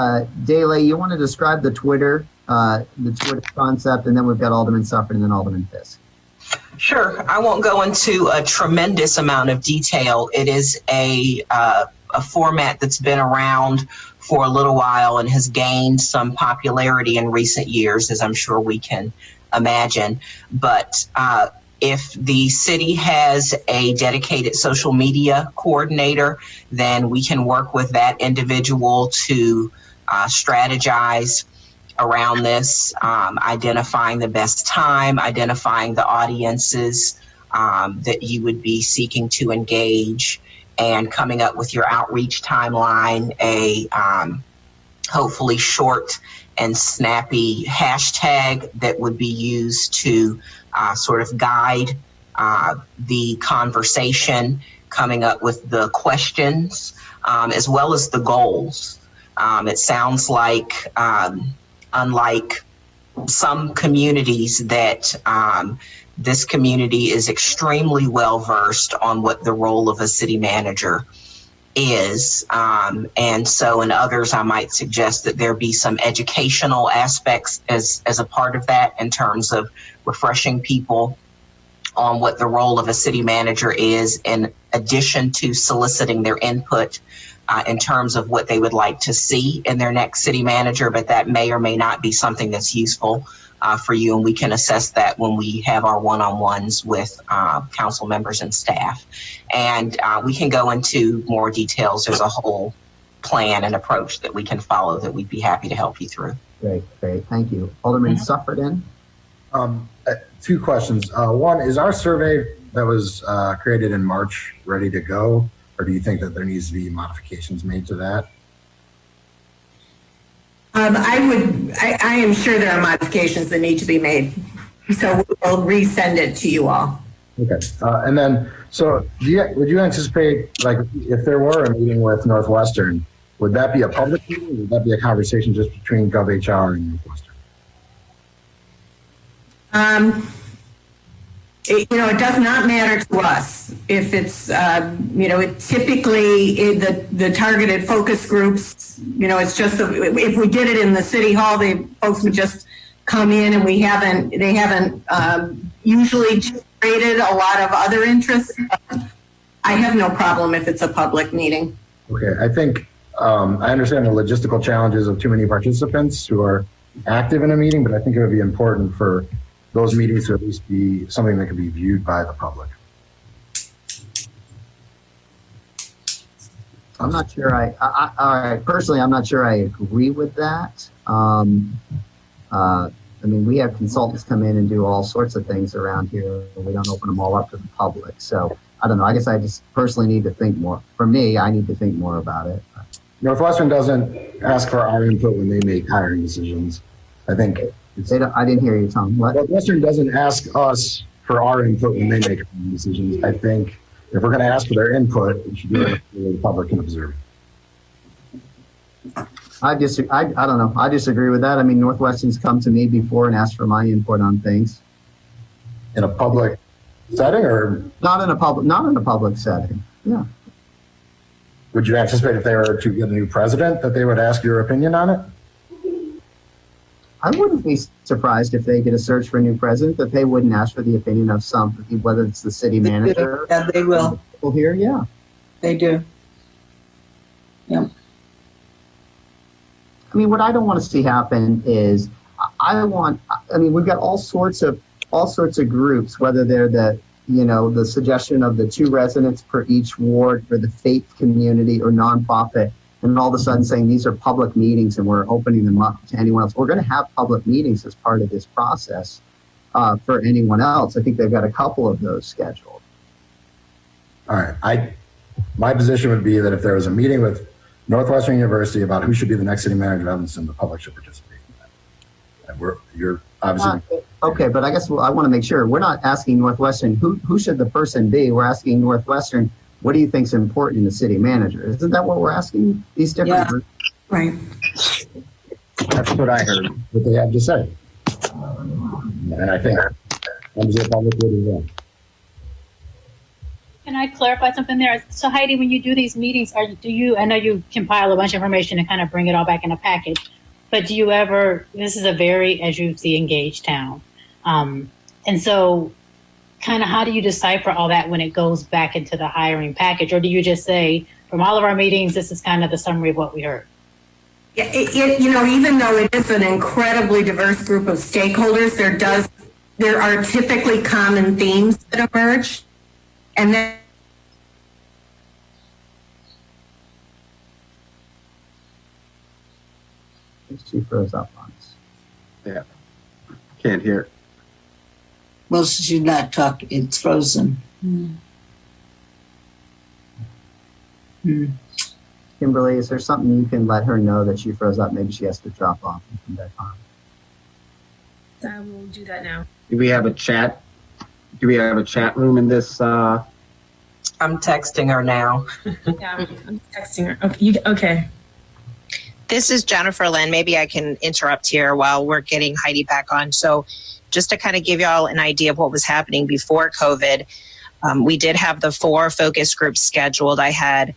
Dayle, you want to describe the Twitter concept, and then we've got Alderman Sufford and then Alderman Fisk. Sure. I won't go into a tremendous amount of detail. It is a format that's been around for a little while and has gained some popularity in recent years, as I'm sure we can imagine. But if the city has a dedicated social media coordinator, then we can work with that individual to strategize around this, identifying the best time, identifying the audiences that you would be seeking to engage, and coming up with your outreach timeline, a hopefully short and snappy hashtag that would be used to sort of guide the conversation, coming up with the questions as well as the goals. It sounds like, unlike some communities, that this community is extremely well versed on what the role of a city manager is. And so in others, I might suggest that there be some educational aspects as a part of that, in terms of refreshing people on what the role of a city manager is, in addition to soliciting their input in terms of what they would like to see in their next city manager. But that may or may not be something that's useful for you, and we can assess that when we have our one-on-ones with council members and staff. And we can go into more details. There's a whole plan and approach that we can follow that we'd be happy to help you through. Great, thank you. Alderman Sufford in? Two questions. One, is our survey that was created in March ready to go, or do you think that there needs to be modifications made to that? I am sure there are modifications that need to be made. So we'll resend it to you all. Okay. And then, so would you anticipate, like, if there were a meeting with Northwestern, would that be a public meeting, or would that be a conversation just between GovHR and Northwestern? It does not matter to us if it's, typically the targeted focus groups, it's just, if we did it in the city hall, the folks would just come in, and they haven't usually generated a lot of other interests. I have no problem if it's a public meeting. Okay, I think, I understand the logistical challenges of too many participants who are active in a meeting, but I think it would be important for those meetings to at least be something that can be viewed by the public. I'm not sure personally, I'm not sure I agree with that. I mean, we have consultants come in and do all sorts of things around here, and we don't open them all up to the public. So I don't know. I guess I just personally need to think more. For me, I need to think more about it. Northwestern doesn't ask for our input when they make hiring decisions. I think I didn't hear you, Tom. What? Northwestern doesn't ask us for our input when they make decisions. I think if we're going to ask for their input, we should do it so the public can observe. I don't know. I disagree with that. I mean, Northwestern's come to me before and asked for my input on things. In a public setting, or not in a public setting? Yeah. Would you anticipate if they were to get a new president that they would ask your opinion on it? I wouldn't be surprised if they get a search for a new president that they wouldn't ask for the opinion of whether it's the city manager. Yeah, they will. People here, yeah. They do. Yeah. I mean, what I don't want to see happen is we've got all sorts of groups, whether they're the suggestion of the 2 residents per each ward for the faith community or nonprofit, and all of a sudden saying these are public meetings and we're opening them up to anyone else. We're going to have public meetings as part of this process for anyone else. I think they've got a couple of those scheduled. All right. My position would be that if there was a meeting with Northwestern University about who should be the next city manager of Evanston, the public should participate in that. You're obviously... Okay, but I guess I want to make sure we're not asking Northwestern who should the person be. We're asking Northwestern, what do you think is important in the city manager? Isn't that what we're asking these different groups? Right. That's what I heard, what they had to say. And I think members of the public would as well. Can I clarify something there? So Heidi, when you do these meetings, I know you compile a bunch of information and kind of bring it all back in a package, but do you ever, this is a very, as you see, engaged town. And so kind of how do you decipher all that when it goes back into the hiring package? Or do you just say, from all of our meetings, this is kind of the summary of what we heard? Yeah, even though it is an incredibly diverse group of stakeholders, there are typically common themes that emerge. And then she froze up on us. Yeah. Can't hear. Well, she's not talking. It's frozen. Kimberly, is there something you can let her know that she froze up? Maybe she has to drop off and come back on. I will do that now. Do we have a chat? Do we have a chat room in this? I'm texting her now. Yeah, I'm texting her. Okay. This is Jennifer Lynn. Maybe I can interrupt here while we're getting Heidi back on. So just to kind of give y'all an idea of what was happening before COVID, we did have the 4 focus groups scheduled. I had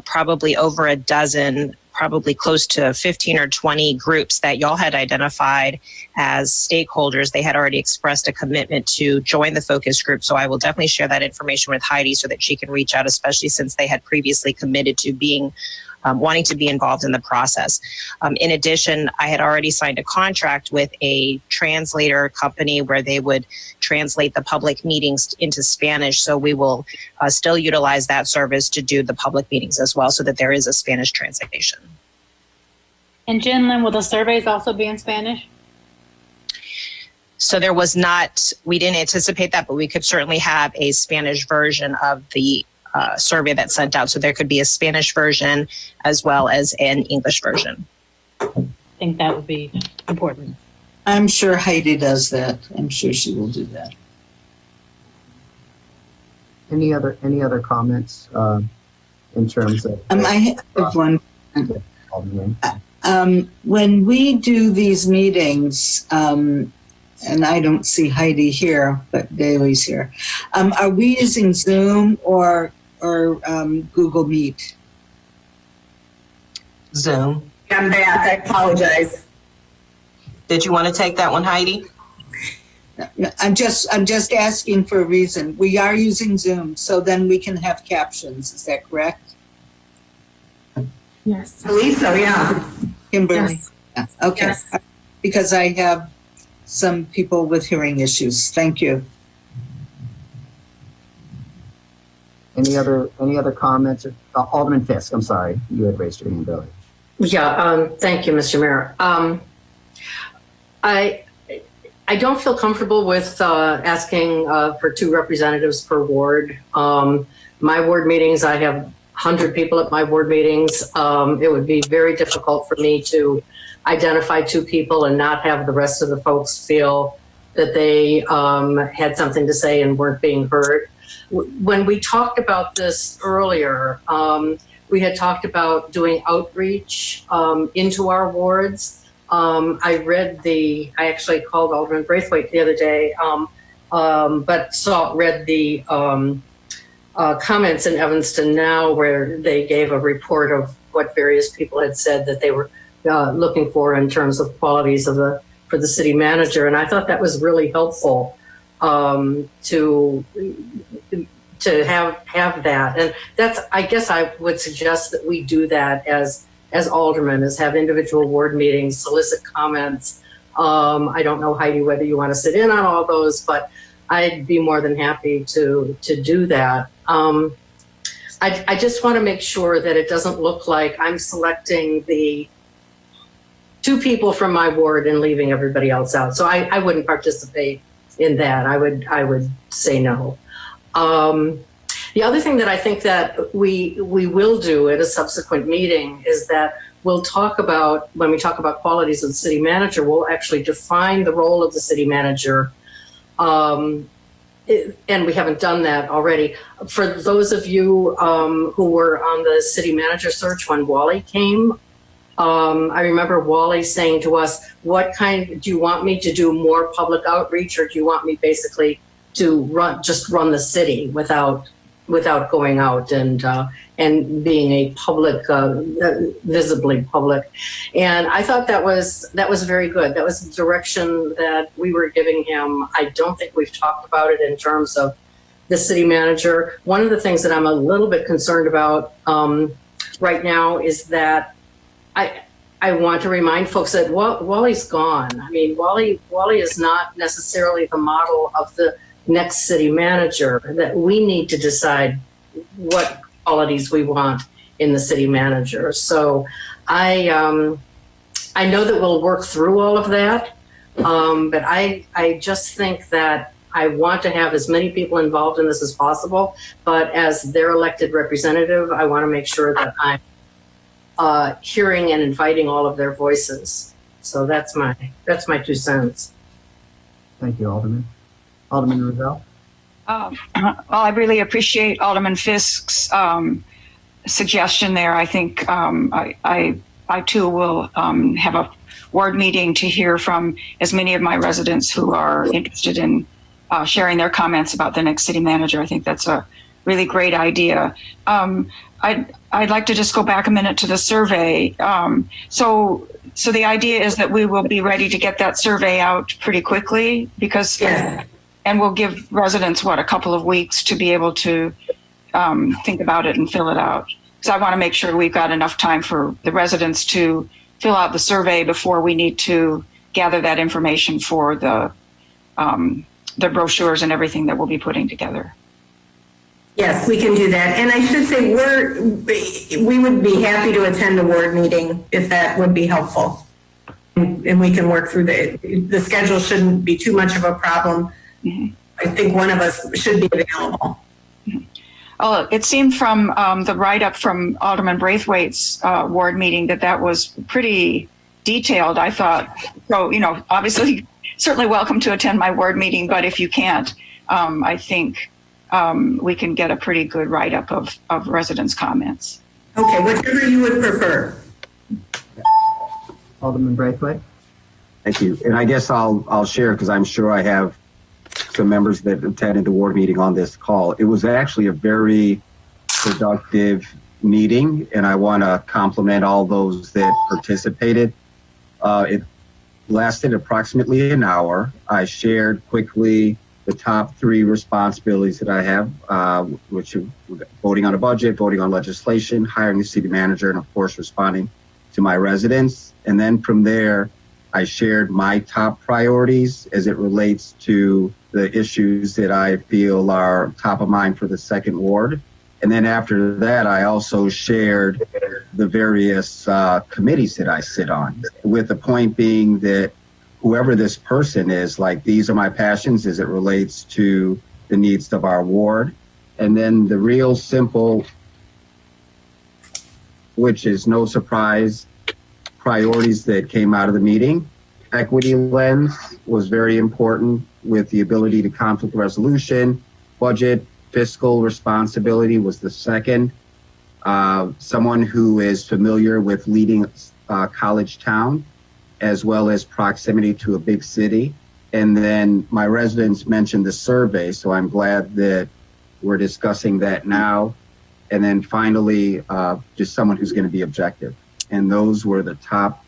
probably over a dozen, probably close to 15 or 20 groups that y'all had identified as stakeholders. They had already expressed a commitment to join the focus group. So I will definitely share that information with Heidi so that she can reach out, especially since they had previously committed to being wanting to be involved in the process. In addition, I had already signed a contract with a translator company where they would translate the public meetings into Spanish. So we will still utilize that service to do the public meetings as well, so that there is a Spanish translation. And Jen Lynn, will the surveys also be in Spanish? So there was not, we didn't anticipate that, but we could certainly have a Spanish version of the survey that's sent out. So there could be a Spanish version as well as an English version. I think that would be important. I'm sure Heidi does that. I'm sure she will do that. Any other comments in terms of? I have one. When we do these meetings, and I don't see Heidi here, but Daly's here. Are we using Zoom or Google Meet? Zoom. I'm back. I apologize. Did you want to take that one, Heidi? I'm just asking for a reason. We are using Zoom, so then we can have captions. Is that correct? Yes. I believe so, yeah. Kimberly? Yes. Yeah. Okay. Yes. Because I have some people with hearing issues. Thank you. Any other comments? Alderman Fisk, I'm sorry, you had raised your hand earlier. Yeah, thank you, Mr. Mayor. I don't feel comfortable with asking for 2 representatives per ward. My ward meetings, I have 100 people at my ward meetings. It would be very difficult for me to identify 2 people and not have the rest of the folks feel that they had something to say and weren't being heard. When we talked about this earlier, we had talked about doing outreach into our wards. I actually called Alderman Braithwaite the other day, but read the comments in Evanston Now where they gave a report of what various people had said that they were looking for in terms of qualities for the city manager. And I thought that was really helpful to have that. And that's, I guess I would suggest that we do that as aldermen, is have individual ward meetings, solicit comments. I don't know, Heidi, whether you want to sit in on all those, but I'd be more than happy to do that. I just want to make sure that it doesn't look like I'm selecting the 2 people from my ward and leaving everybody else out. So I wouldn't participate in that. I would say no. The other thing that I think that we will do at a subsequent meeting is that we'll talk about, when we talk about qualities of the city manager, we'll actually define the role of the city manager. And we haven't done that already. For those of you who were on the city manager search when Wally came, I remember Wally saying to us, what kind, do you want me to do more public outreach, or do you want me basically to run the city without going out and being a public, visibly public? And I thought that was very good. That was the direction that we were giving him. I don't think we've talked about it in terms of the city manager. One of the things that I'm a little bit concerned about right now is that I want to remind folks that Wally's gone. I mean, Wally is not necessarily the model of the next city manager, that we need to decide what qualities we want in the city manager. So I know that we'll work through all of that, but I just think that I want to have as many people involved in this as possible, but as their elected representative, I want to make sure that I'm hearing and inviting all of their voices. So that's my 2 cents. Thank you, Alderman. Alderman Revelle? Well, I really appreciate Alderman Fisk's suggestion there. I think I too will have a ward meeting to hear from as many of my residents who are interested in sharing their comments about the next city manager. I think that's a really great idea. I'd like to just go back a minute to the survey. So the idea is that we will be ready to get that survey out pretty quickly, because, and we'll give residents, a couple of weeks to be able to think about it and fill it out. Because I want to make sure we've got enough time for the residents to fill out the survey before we need to gather that information for the brochures and everything that we'll be putting together. Yes, we can do that. And I should say we would be happy to attend a ward meeting if that would be helpful. And we can work through the schedule shouldn't be too much of a problem. Mm-hmm. I think one of us should be available. Mm-hmm. Oh, it seemed from the write-up from Alderman Braithwaite's ward meeting that was pretty detailed, I thought. So, obviously, certainly welcome to attend my ward meeting, but if you can't, I think we can get a pretty good write-up of residents' comments. Okay, whichever you would prefer. Alderman Braithwaite? Thank you. And I guess I'll share, because I'm sure I have some members that attended the ward meeting on this call. It was actually a very productive meeting, and I want to compliment all those that participated. It lasted approximately an hour. I shared quickly the top 3 responsibilities that I have, which are voting on a budget, voting on legislation, hiring a city manager, and of course responding to my residents. And then from there, I shared my top priorities as it relates to the issues that I feel are top of mind for the 2nd ward. And then after that, I also shared the various committees that I sit on, with the point being that whoever this person is, these are my passions as it relates to the needs of our ward. And then the real simple, which is no surprise, priorities that came out of the meeting. Equity lens was very important, with the ability to conflict resolution. Budget, fiscal responsibility was the 2nd. Someone who is familiar with leading college town, as well as proximity to a big city. And then my residents mentioned the survey, so I'm glad that we're discussing that now. And then finally, just someone who's going to be objective. And those were the top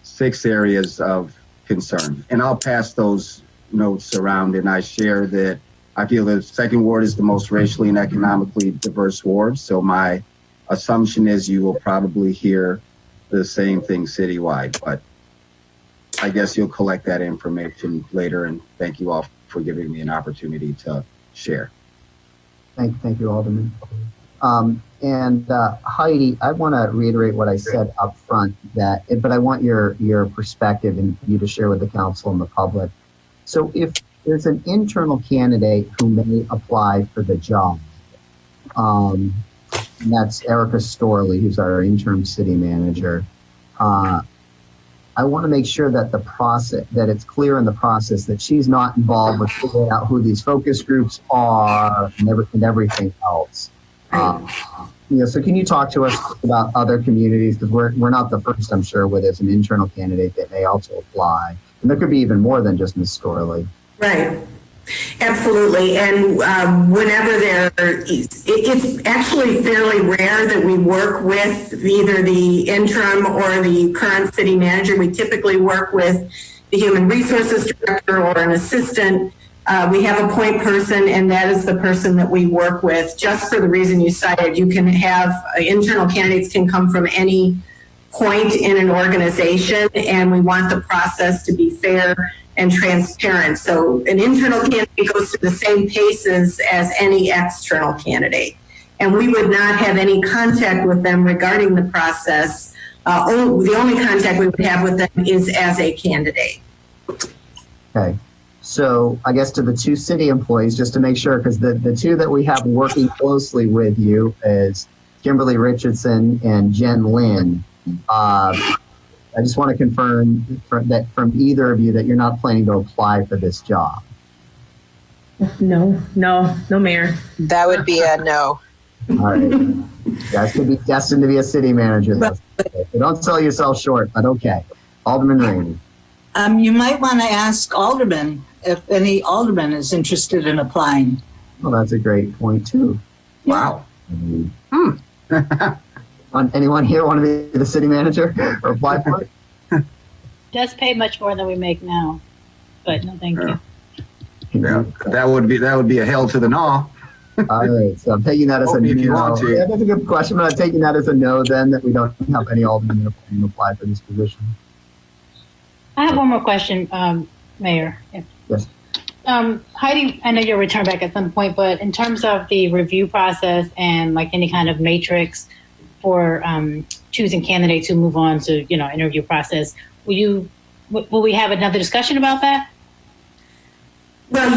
6 areas of concern. And I'll pass those notes around, and I share that I feel the 2nd ward is the most racially and economically diverse ward. So my assumption is you will probably hear the same thing citywide, but I guess you'll collect that information later, and thank you all for giving me an opportunity to share. Thank you, Alderman. And Heidi, I want to reiterate what I said up front, but I want your perspective and you to share with the council and the public. So if there's an internal candidate who may apply for the job, and that's Erica Storley, who's our interim city manager. I want to make sure that that it's clear in the process that she's not involved with figuring out who these focus groups are and everything else. So can you talk to us about other communities? Because we're not the first, I'm sure, where there's an internal candidate that may also apply. And there could be even more than just Ms. Storley. Right. Absolutely. And whenever it's actually fairly rare that we work with either the interim or the current city manager. We typically work with the human resources director or an assistant. We have a point person, and that is the person that we work with. Just for the reason you cited, you can have internal candidates can come from any point in an organization, and we want the process to be fair and transparent. So an internal candidate goes through the same paces as any external candidate. And we would not have any contact with them regarding the process. The only contact we would have with them is as a candidate. Okay. So I guess to the two city employees, just to make sure, because the two that we have working closely with you is Kimberly Richardson and Jen Lynn. I just want to confirm that from either of you that you're not planning to apply for this job. No, Mayor. That would be a no. All right. You guys could be destined to be a city manager. So don't sell yourself short, but okay. Alderman Rainey. You might want to ask Alderman if any Alderman is interested in applying. Well, that's a great point, too. Wow. Anyone here want to be the city manager or apply for it? Does pay much more than we make now, but no, thank you. Yeah, that would be a hell to the no. All right, so I'm taking that as a no. If you want to. Yeah, that's a good question, but I'm taking that as a no then, that we don't have any aldermen that can apply for this position. I have one more question, Mayor. Yes. Heidi, I know you'll return back at some point, but in terms of the review process and like any kind of matrix for choosing candidates who move on to, interview process, will we have another discussion about that? Well,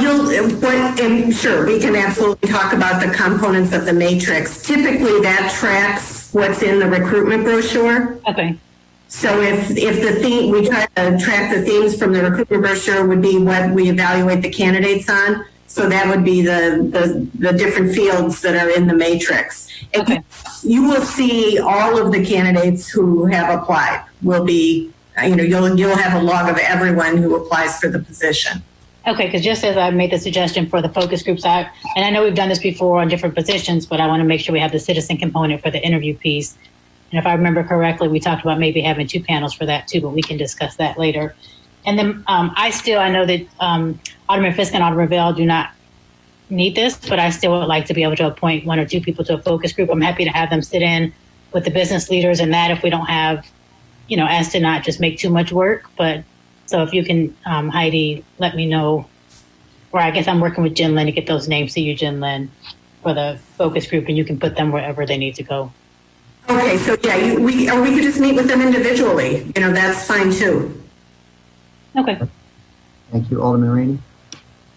sure, we can absolutely talk about the components of the matrix. Typically, that tracks what's in the recruitment brochure. Okay. So if the theme, we try to track the themes from the recruitment brochure would be what we evaluate the candidates on. So that would be the different fields that are in the matrix. Okay. You will see all of the candidates who have applied. Will be, you'll have a log of everyone who applies for the position. Okay, because just as I made the suggestion for the focus groups, and I know we've done this before on different positions, but I want to make sure we have the citizen component for the interview piece. And if I remember correctly, we talked about maybe having two panels for that too, but we can discuss that later. And then I know that Alderman Fisk and Alderman Vale do not need this, but I still would like to be able to appoint one or two people to a focus group. I'm happy to have them sit in with the business leaders and that if we don't have, as to not just make too much work. But so if you can, Heidi, let me know, or I guess I'm working with Jen Lynn to get those names to you, Jen Lynn, for the focus group, and you can put them wherever they need to go. Okay, so yeah, we could just meet with them individually. That's fine too. Okay. Thank you, Alderman Rainey.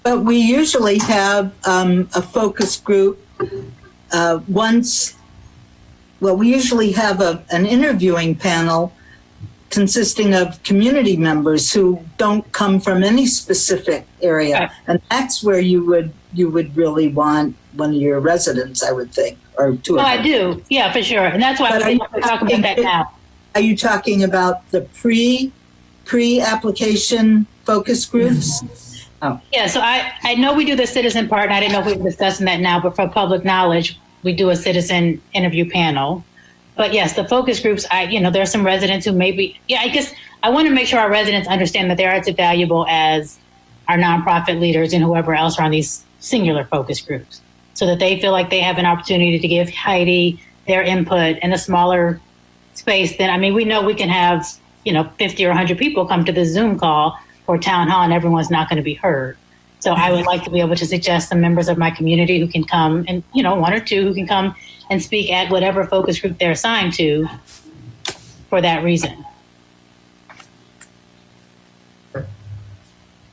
But we usually have a focus group we usually have an interviewing panel consisting of community members who don't come from any specific area. Right. And that's where you would really want one of your residents, I would think, or two of them. I do. Yeah, for sure. And that's why we're talking about that now. Are you talking about the pre-application focus groups? Oh. Yeah, so I know we do the citizen part, and I didn't know if we were discussing that now, but for public knowledge, we do a citizen interview panel. But yes, the focus groups, there are some residents who maybe, I guess I want to make sure our residents understand that they're as valuable as our nonprofit leaders and whoever else are on these singular focus groups, so that they feel like they have an opportunity to give Heidi their input in a smaller space. Then, we know we can have, 50 or 100 people come to the Zoom call for town hall and everyone's not going to be heard. So I would like to be able to suggest some members of my community who can come and, one or two who can come and speak at whatever focus group they're assigned to for that reason. All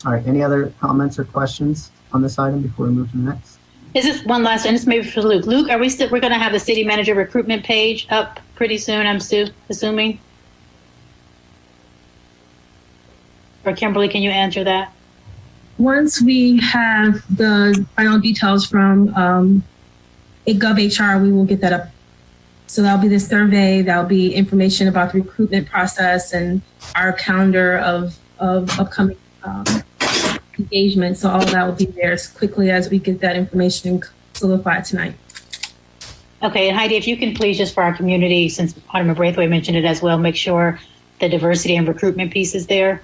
right. Any other comments or questions on this item before we move to the next? Is this one last one? This may be for Luke. Luke, we're going to have the city manager recruitment page up pretty soon, I'm assuming? Or Kimberly, can you answer that? Once we have the final details from GovHR, we will get that up So that'll be the survey, that'll be information about the recruitment process and our calendar of upcoming engagement. So all of that will be there as quickly as we get that information solidified tonight. Okay, and Heidi, if you can please, just for our community, since Alderman Braithwaite mentioned it as well, make sure the diversity and recruitment piece is there,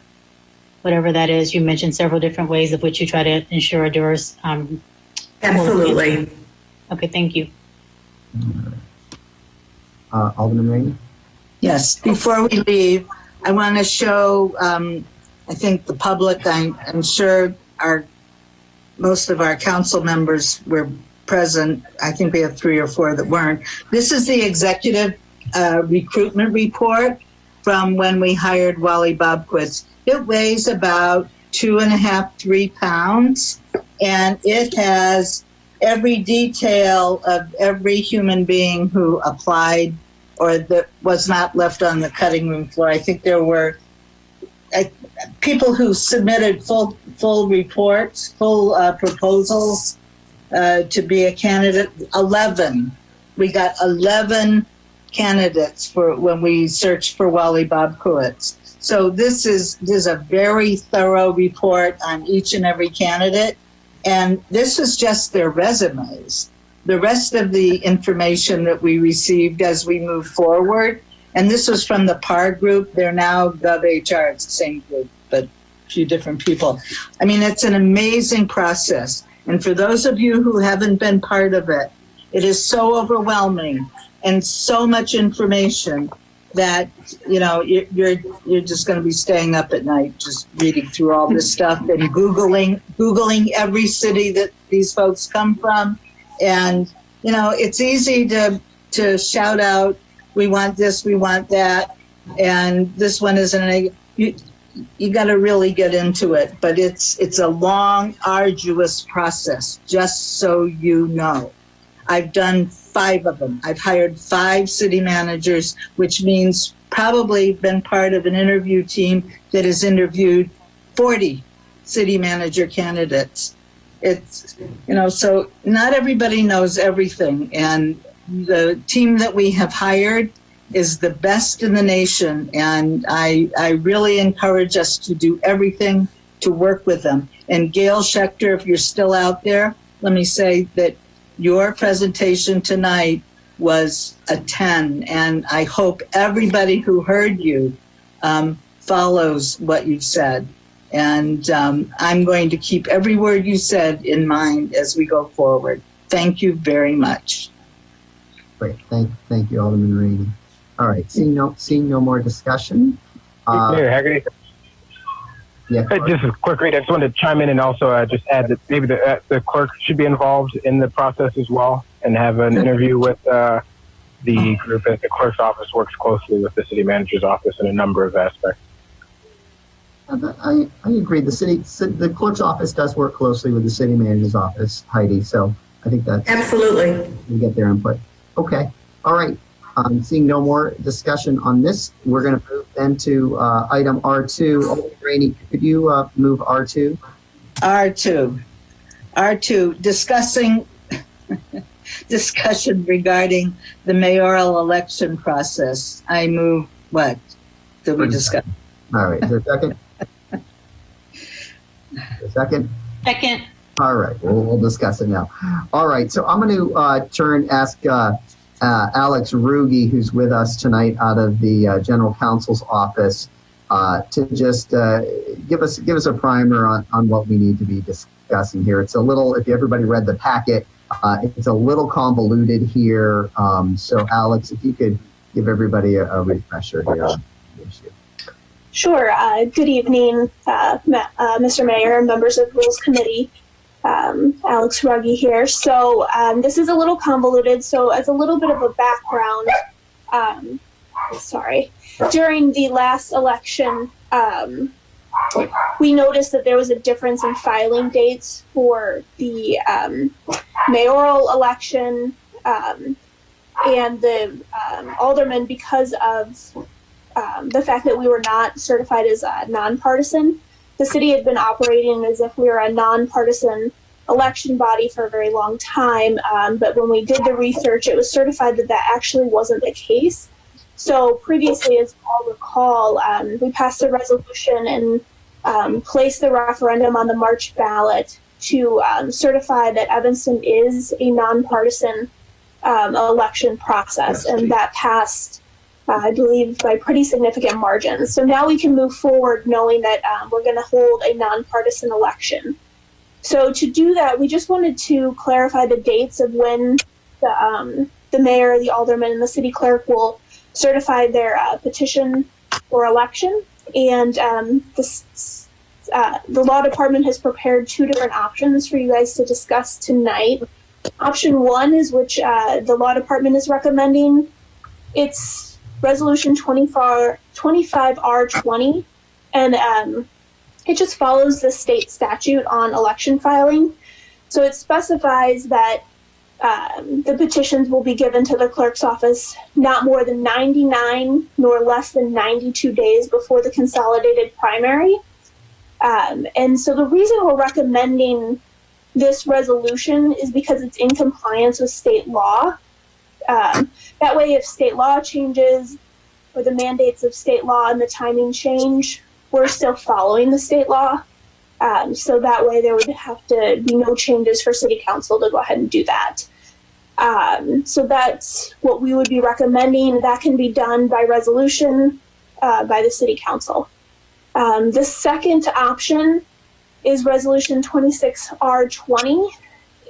whatever that is. You mentioned several different ways of which you try to ensure a diverse. Absolutely. Okay, thank you. Alderman Rainey? Yes, before we leave, I want to show, I think the public, I'm sure most of our council members were present. I think we have 3 or 4 that weren't. This is the executive recruitment report from when we hired Wally Bobquist. It weighs about 2.5, 3 pounds, and it has every detail of every human being who applied or that was not left on the cutting room floor. I think there were people who submitted full reports, full proposals to be a candidate. 11. We got 11 candidates for when we searched for Wally Bobkowitz. So this is a very thorough report on each and every candidate. And this is just their resumes. The rest of the information that we received as we move forward, and this was from the PAR group. They're now GovHR. It's the same group, but a few different people. I mean, it's an amazing process. And for those of you who haven't been part of it, it is so overwhelming and so much information that, you know, you're just going to be staying up at night just reading through all this stuff and Googling every city that these folks come from. And, you know, it's easy to shout out, we want this, we want that, and this one isn't you got to really get into it. But it's a long, arduous process, just so you know. I've done 5 of them. I've hired 5 city managers, which means probably been part of an interview team that has interviewed 40 city manager candidates. It's, you know, so not everybody knows everything. And the team that we have hired is the best in the nation. And I really encourage us to do everything to work with them. And Gail Schechter, if you're still out there, let me say that your presentation tonight was a 10, and I hope everybody who heard you follows what you've said. And I'm going to keep every word you said in mind as we go forward. Thank you very much. Great, thank you, Alderman Rainey. All right, seeing no more discussion. Mayor Haggerty. Yeah, just a quick read. I just wanted to chime in and also just add that maybe the clerk should be involved in the process as well and have an interview with the group. At the clerk's office works closely with the city manager's office in a number of aspects. I agree. The clerk's office does work closely with the city manager's office, Heidi. So I think that's absolutely. We get their input. Okay. All right. Seeing no more discussion on this, we're going to move then to item R2. Alderman Rainey, could you move R2? R2, discussion regarding the mayoral election process. I move what? Did we discuss? All right. Is there a second? Second. All right. We'll discuss it now. All right. So I'm going to ask Alex Ruge, who's with us tonight out of the General Counsel's office, to just give us a primer on what we need to be discussing here. It's a little, if everybody read the packet, it's a little convoluted here. So Alex, if you could give everybody a refresher here on the issue. Sure. Good evening, Mr. Mayor and members of the Rules Committee. Alex Ruggie here. So this is a little convoluted. So as a little bit of a background, during the last election, we noticed that there was a difference in filing dates for the mayoral election and the aldermen because of the fact that we were not certified as nonpartisan. The city had been operating as if we were a nonpartisan election body for a very long time. But when we did the research, it was certified that that actually wasn't the case. So previously, as you all recall, we passed a resolution and placed the referendum on the March ballot to certify that Evanston is a nonpartisan election process, and that passed, I believe, by pretty significant margins. So now we can move forward knowing that we're going to hold a nonpartisan election. So to do that, we just wanted to clarify the dates of when the mayor, the alderman, and the city clerk will certify their petition for election. And the law department has prepared 2 different options for you guys to discuss tonight. Option 1 is which the law department is recommending. It's Resolution 25R20, and it just follows the state statute on election filing. So it specifies that the petitions will be given to the clerk's office not more than 99 nor less than 92 days before the consolidated primary. And so the reason we're recommending this resolution is because it's in compliance with state law. That way, if state law changes or the mandates of state law and the timing change, we're still following the state law. So that way there would have to be no changes for city council to go ahead and do that. So that's what we would be recommending. That can be done by resolution by the city council. The second option is Resolution 26R20,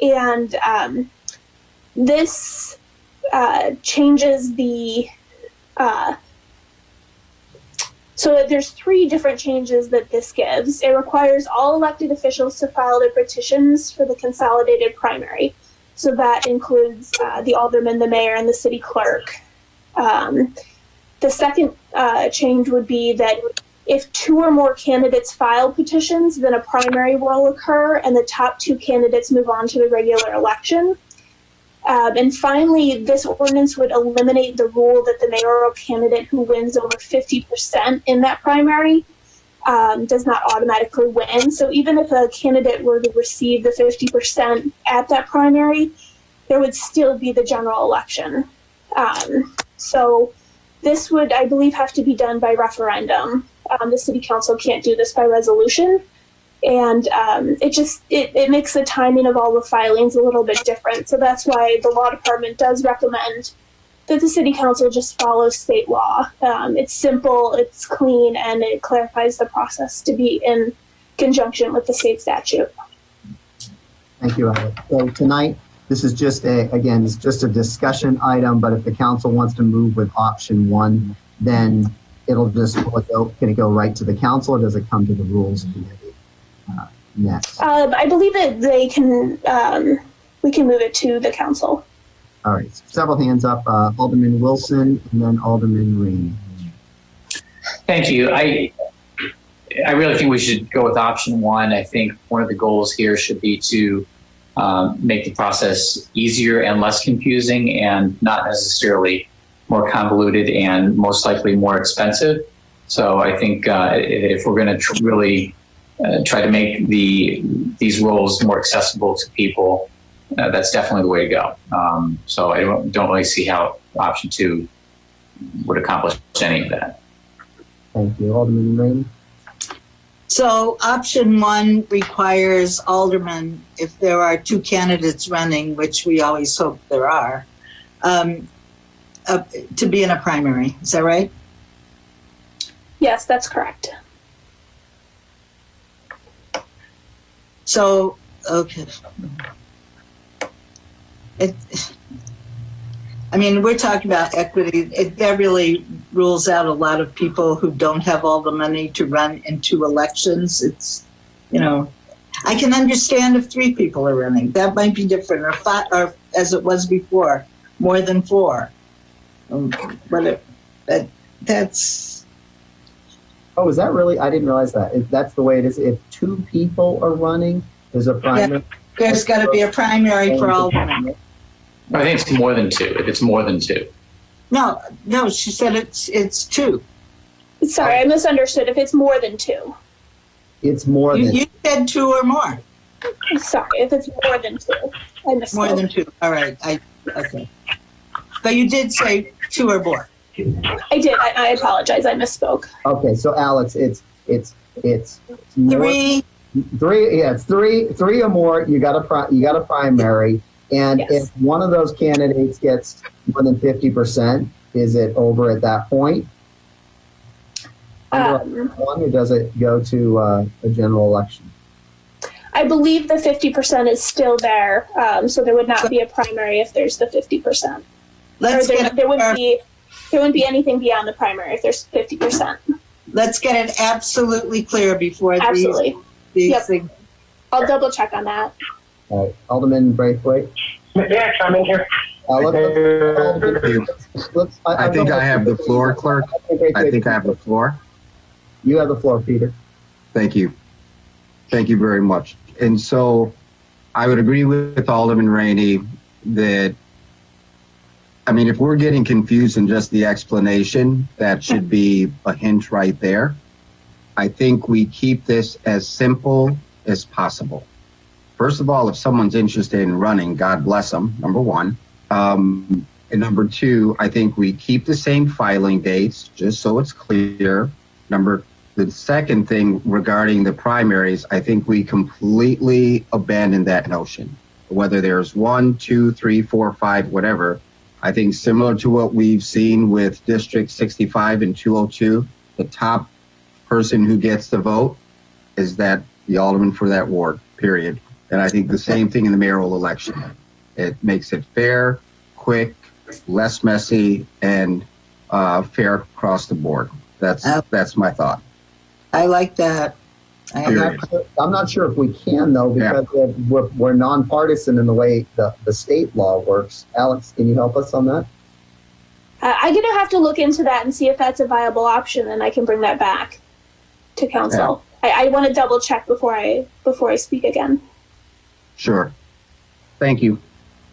and this changes the so there's 3 different changes that this gives. It requires all elected officials to file their petitions for the consolidated primary. So that includes the alderman, the mayor, and the city clerk. The second change would be that if 2 or more candidates file petitions, then a primary will occur and the top 2 candidates move on to the regular election. And finally, this ordinance would eliminate the rule that the mayoral candidate who wins over 50% in that primary does not automatically win. So even if a candidate were to receive the 50% at that primary, there would still be the general election. So this would, I believe, have to be done by referendum. The city council can't do this by resolution. And it makes the timing of all the filings a little bit different. So that's why the law department does recommend that the city council just follow state law. It's simple, it's clean, and it clarifies the process to be in conjunction with the state statute. Thank you, Alex. So tonight, this is just it's just a discussion item, but if the council wants to move with option 1, then it'll just, can it go right to the council, or does it come to the rules committee next? I believe that they can, we can move it to the council. All right, several hands up, Alderman Wilson and then Alderman Rainey. Thank you. I really think we should go with option 1. I think one of the goals here should be to make the process easier and less confusing and not necessarily more convoluted and most likely more expensive. So I think if we're going to really try to make these rules more accessible to people, that's definitely the way to go. So I don't really see how option 2 would accomplish any of that. Thank you. Alderman Rainey? So option 1 requires aldermen, if there are 2 candidates running, which we always hope there are, to be in a primary. Is that right? Yes, that's correct. So, okay. We're talking about equity. That really rules out a lot of people who don't have all the money to run into elections. It's, I can understand if 3 people are running. That might be different, or 5, or as it was before, more than 4. But that's. Oh, is that really? I didn't realize that. If that's the way it is. If 2 people are running, there's a primary. Yeah, there's got to be a primary for all women. I think it's more than 2. If it's more than 2. No, she said it's 2. Sorry, I misunderstood. If it's more than 2. It's more than. You said 2 or more. Sorry, if it's more than 2, I misspoke. More than 2. All right. Okay. But you did say 2 or more. I did. I apologize. I misspoke. Okay, so Alex, it's 3. 3. Yeah, it's 3 or more. You got a primary, and Yes. if one of those candidates gets more than 50%, is it over at that point? One, or does it go to a general election? I believe the 50% is still there, so there would not be a primary if there's the 50%. There wouldn't be anything beyond the primary if there's 50%. Let's get it absolutely clear before Absolutely. these things. I'll double check on that. All right, Alderman Braithwaite. Yeah, I'm in here. I think I have the floor, clerk. I think I have the floor. You have the floor, Peter. Thank you. Thank you very much. And so I would agree with Alderman Rainey that, I mean, if we're getting confused in just the explanation, that should be a hint right there. I think we keep this as simple as possible. First of all, if someone's interested in running, God bless them, number one. And number two, I think we keep the same filing dates, just so it's clear. The second thing regarding the primaries, I think we completely abandon that notion. Whether there's 1, 2, 3, 4, 5, whatever, I think similar to what we've seen with District 65 and 202, the top person who gets the vote is that the alderman for that ward, period. And I think the same thing in the mayoral election. It makes it fair, quick, less messy, and fair across the board. That's my thought. I like that. I'm not sure if we can, though, because we're nonpartisan in the way the state law works. Alex, can you help us on that? I'm going to have to look into that and see if that's a viable option, and I can bring that back to council. Yeah. I want to double check before I speak again. Sure. Thank you.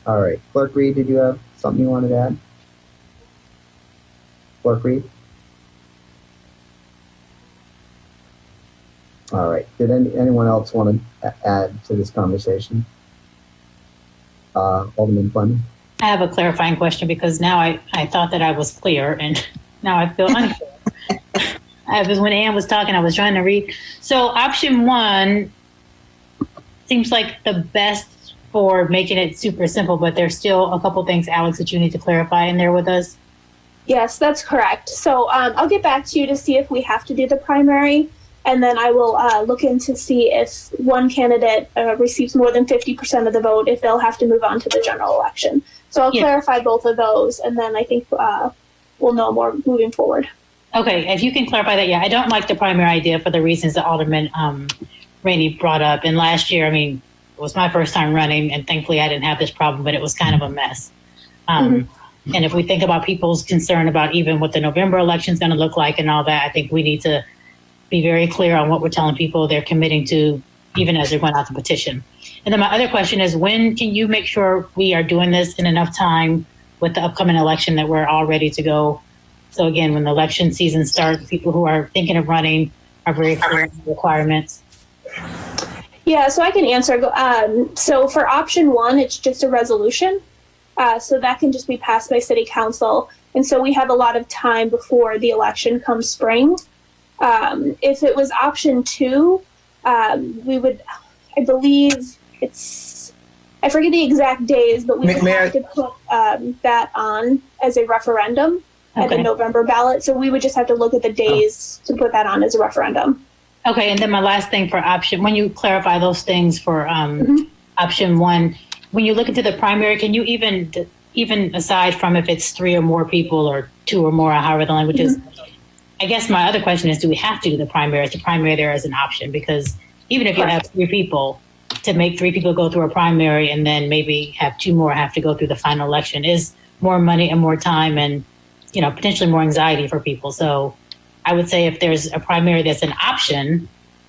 All right. Clerk Reed, did you have something you wanted to add? Clerk Reed? All right. Did anyone else want to add to this conversation? Alderman Fleming? I have a clarifying question because now I thought that I was clear and now I feel unclear. When Ann was talking, I was trying to read. So option 1 seems like the best for making it super simple, but there's still a couple things, Alex, that you need to clarify in there with us. Yes, that's correct. So I'll get back to you to see if we have to do the primary. And then I will look in to see if one candidate receives more than 50% of the vote, if they'll have to move on to the general election. So I'll clarify both of those, and then I think we'll know more moving forward. Okay, if you can clarify that, I don't like the primary idea for the reasons that Alderman Rainey brought up. And last year, I mean, it was my first time running, and thankfully I didn't have this problem, but it was kind of a mess. And if we think about people's concern about even what the November election is going to look like and all that, I think we need to be very clear on what we're telling people they're committing to, even as they're going out to petition. And then my other question is, when can you make sure we are doing this in enough time with the upcoming election that we're all ready to go? So again, when the election season starts, people who are thinking of running are very clear on the requirements. Yeah, so I can answer. So for option 1, it's just a resolution. So that can just be passed by city council. And so we have a lot of time before the election come spring. If it was option 2, we would, I believe I forget the exact days, but we would have to put that on as a referendum at the November ballot. So we would just have to look at the days to put that on as a referendum. Okay, and then my last thing for option, when you clarify those things for option 1, when you look into the primary, can you even aside from if it's 3 or more people or 2 or more, or however the language is, I guess my other question is, do we have to do the primary? Is the primary there as an option? Because even if you have 3 people, to make 3 people go through a primary and then maybe have 2 more have to go through the final election is more money and more time and, potentially more anxiety for people. So I would say if there's a primary that's an option,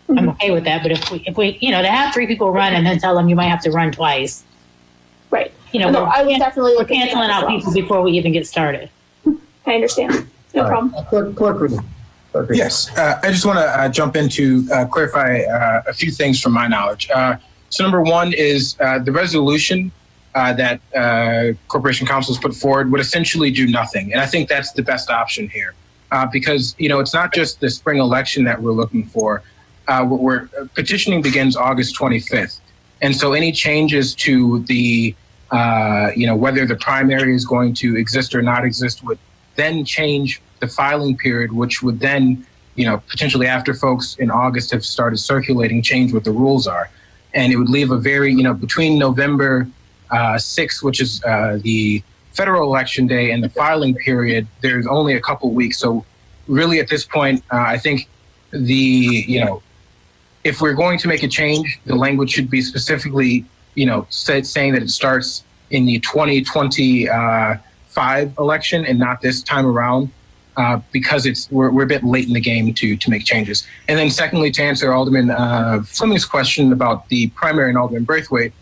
I'm okay with that. But if we to have 3 people run and then tell them you might have to run twice. Right. I would definitely look at canceling out people before we even get started. I understand. No problem. Clerk Reed. Yes, I just want to jump in to clarify a few things from my knowledge. So number one is the resolution that Corporation Council has put forward would essentially do nothing. And I think that's the best option here because, it's not just the spring election that we're looking for. We're petitioning begins August 25th. And so any changes to the, whether the primary is going to exist or not exist would then change the filing period, which would then, potentially after folks in August have started circulating, change what the rules are. And it would leave a very, between November 6th, which is the federal election day, and the filing period, there's only a couple weeks. So really at this point, I think if we're going to make a change, the language should be specifically, saying that it starts in the 2025 election and not this time around, because we're a bit late in the game to make changes. And then secondly, to answer Alderman Fleming's question about the primary and Alderman Braithwaite,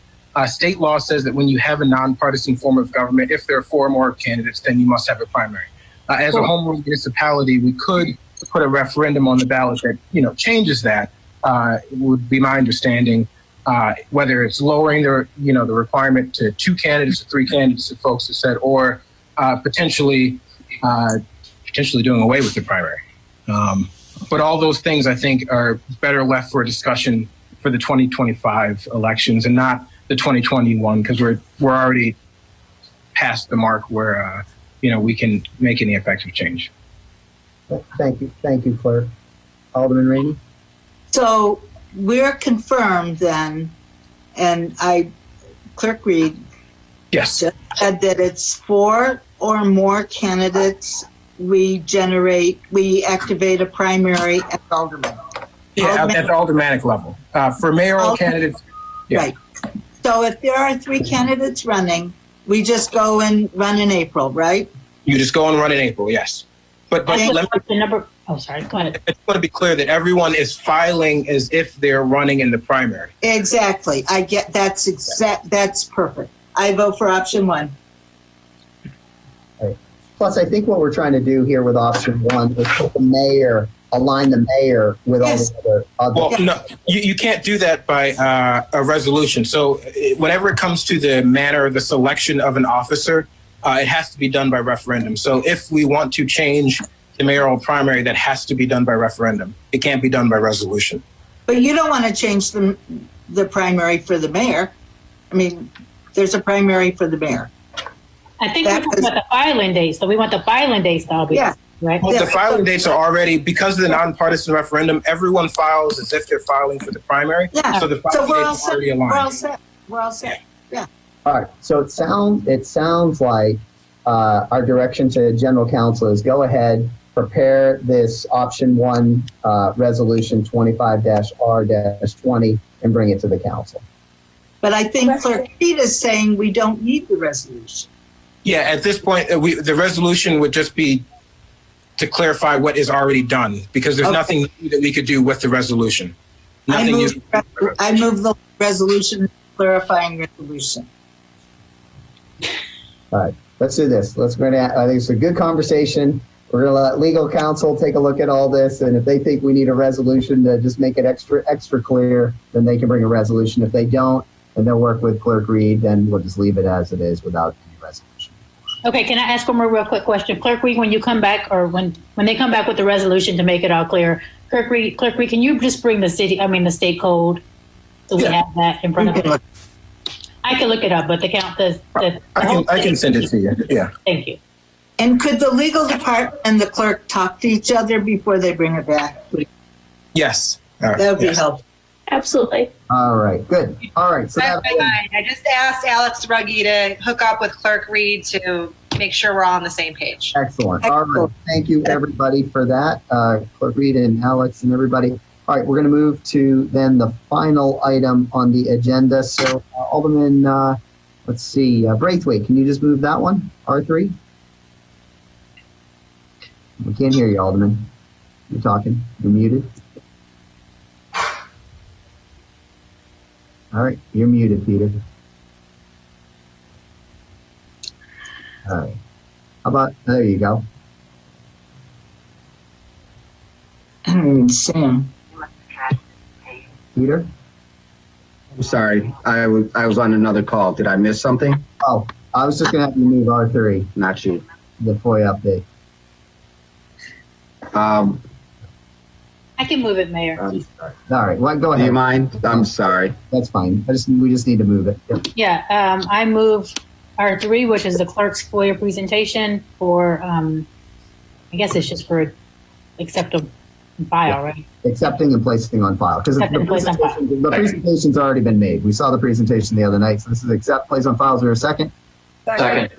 state law says that when you have a nonpartisan form of government, if there are 4 or more candidates, then you must have a primary. As a home rule municipality, we could put a referendum on the ballot that, changes that. Would be my understanding, whether it's lowering the requirement to 2 candidates or 3 candidates that folks have said, or potentially doing away with the primary. But all those things I think are better left for a discussion for the 2025 elections and not the 2021, because we're already past the mark where we can make any effective change. Thank you, Clerk. Alderman Rainey. So we're confirmed then, and Clerk Reed yes, just said that it's 4 or more candidates. We activate a primary at alderman. Yeah, at the aldermanic level. For mayoral candidates, yeah. Right. So if there are 3 candidates running, we just go and run in April, right? You just go and run in April, yes. But let me, sorry, go ahead. I just want to be clear that everyone is filing as if they're running in the primary. Exactly. I get that's perfect. I vote for option 1. Right. Plus, I think what we're trying to do here with option 1 is put the mayor, align the mayor with all the other. Well, no, you can't do that by a resolution. So whenever it comes to the manner of the selection of an officer, it has to be done by referendum. So if we want to change the mayoral primary, that has to be done by referendum. It can't be done by resolution. But you don't want to change the primary for the mayor. I mean, there's a primary for the mayor. I think we're talking about the filing dates. So we want the filing dates to all be right. Well, the filing dates are already, because of the nonpartisan referendum, everyone files as if they're filing for the primary. Yeah. So the filing dates are already aligned. We're all set. Yeah. All right. So it sounds like our direction to General Counsel is go ahead, prepare this option 1 resolution 25-R-20 and bring it to the council. But I think Clerk Reed is saying we don't need the resolution. Yeah, at this point, the resolution would just be to clarify what is already done, because there's nothing new that we could do with the resolution. Nothing new. I move the resolution, clarifying resolution. All right, let's do this. I think it's a good conversation. We're going to let legal counsel take a look at all this, and if they think we need a resolution to just make it extra clear, then they can bring a resolution. If they don't, and they'll work with Clerk Reed, then we'll just leave it as it is without any resolution. Okay, can I ask one more real quick question? Clerk Reed, when you come back, or when they come back with the resolution to make it all clear, Clerk Reed, can you just bring the state code so we have that in front of us? I can look it up, but I can send it to you. Yeah. Thank you. And could the legal department and the clerk talk to each other before they bring it back? Yes. That would be helpful. Absolutely. All right, good. All right. So I just asked Alex Ruggie to hook up with Clerk Reed to make sure we're all on the same page. Excellent. All right. Thank you, everybody, for that. Clerk Reed and Alex and everybody. All right, we're going to move to then the final item on the agenda. So, Alderman, let's see, Braithwaite, can you just move that one, R3? We can't hear you, Alderman. You're talking. You're muted. All right, you're muted, Peter. All right. How about, there you go. Sam. Peter? Sorry, I was on another call. Did I miss something? Oh, I was just going to have you move R3. Not you. The FOIA update. I can move it, Mayor. I'm sorry. All right, well, go ahead. Do you mind? I'm sorry. That's fine. We just need to move it. Yep. Yeah, I move R3, which is the clerk's FOIA presentation for, I guess it's just for acceptable file, right? Accepting and placing on file. Because the presentation's already been made. We saw the presentation the other night. So this is accept, place on file. Is there a second? Second.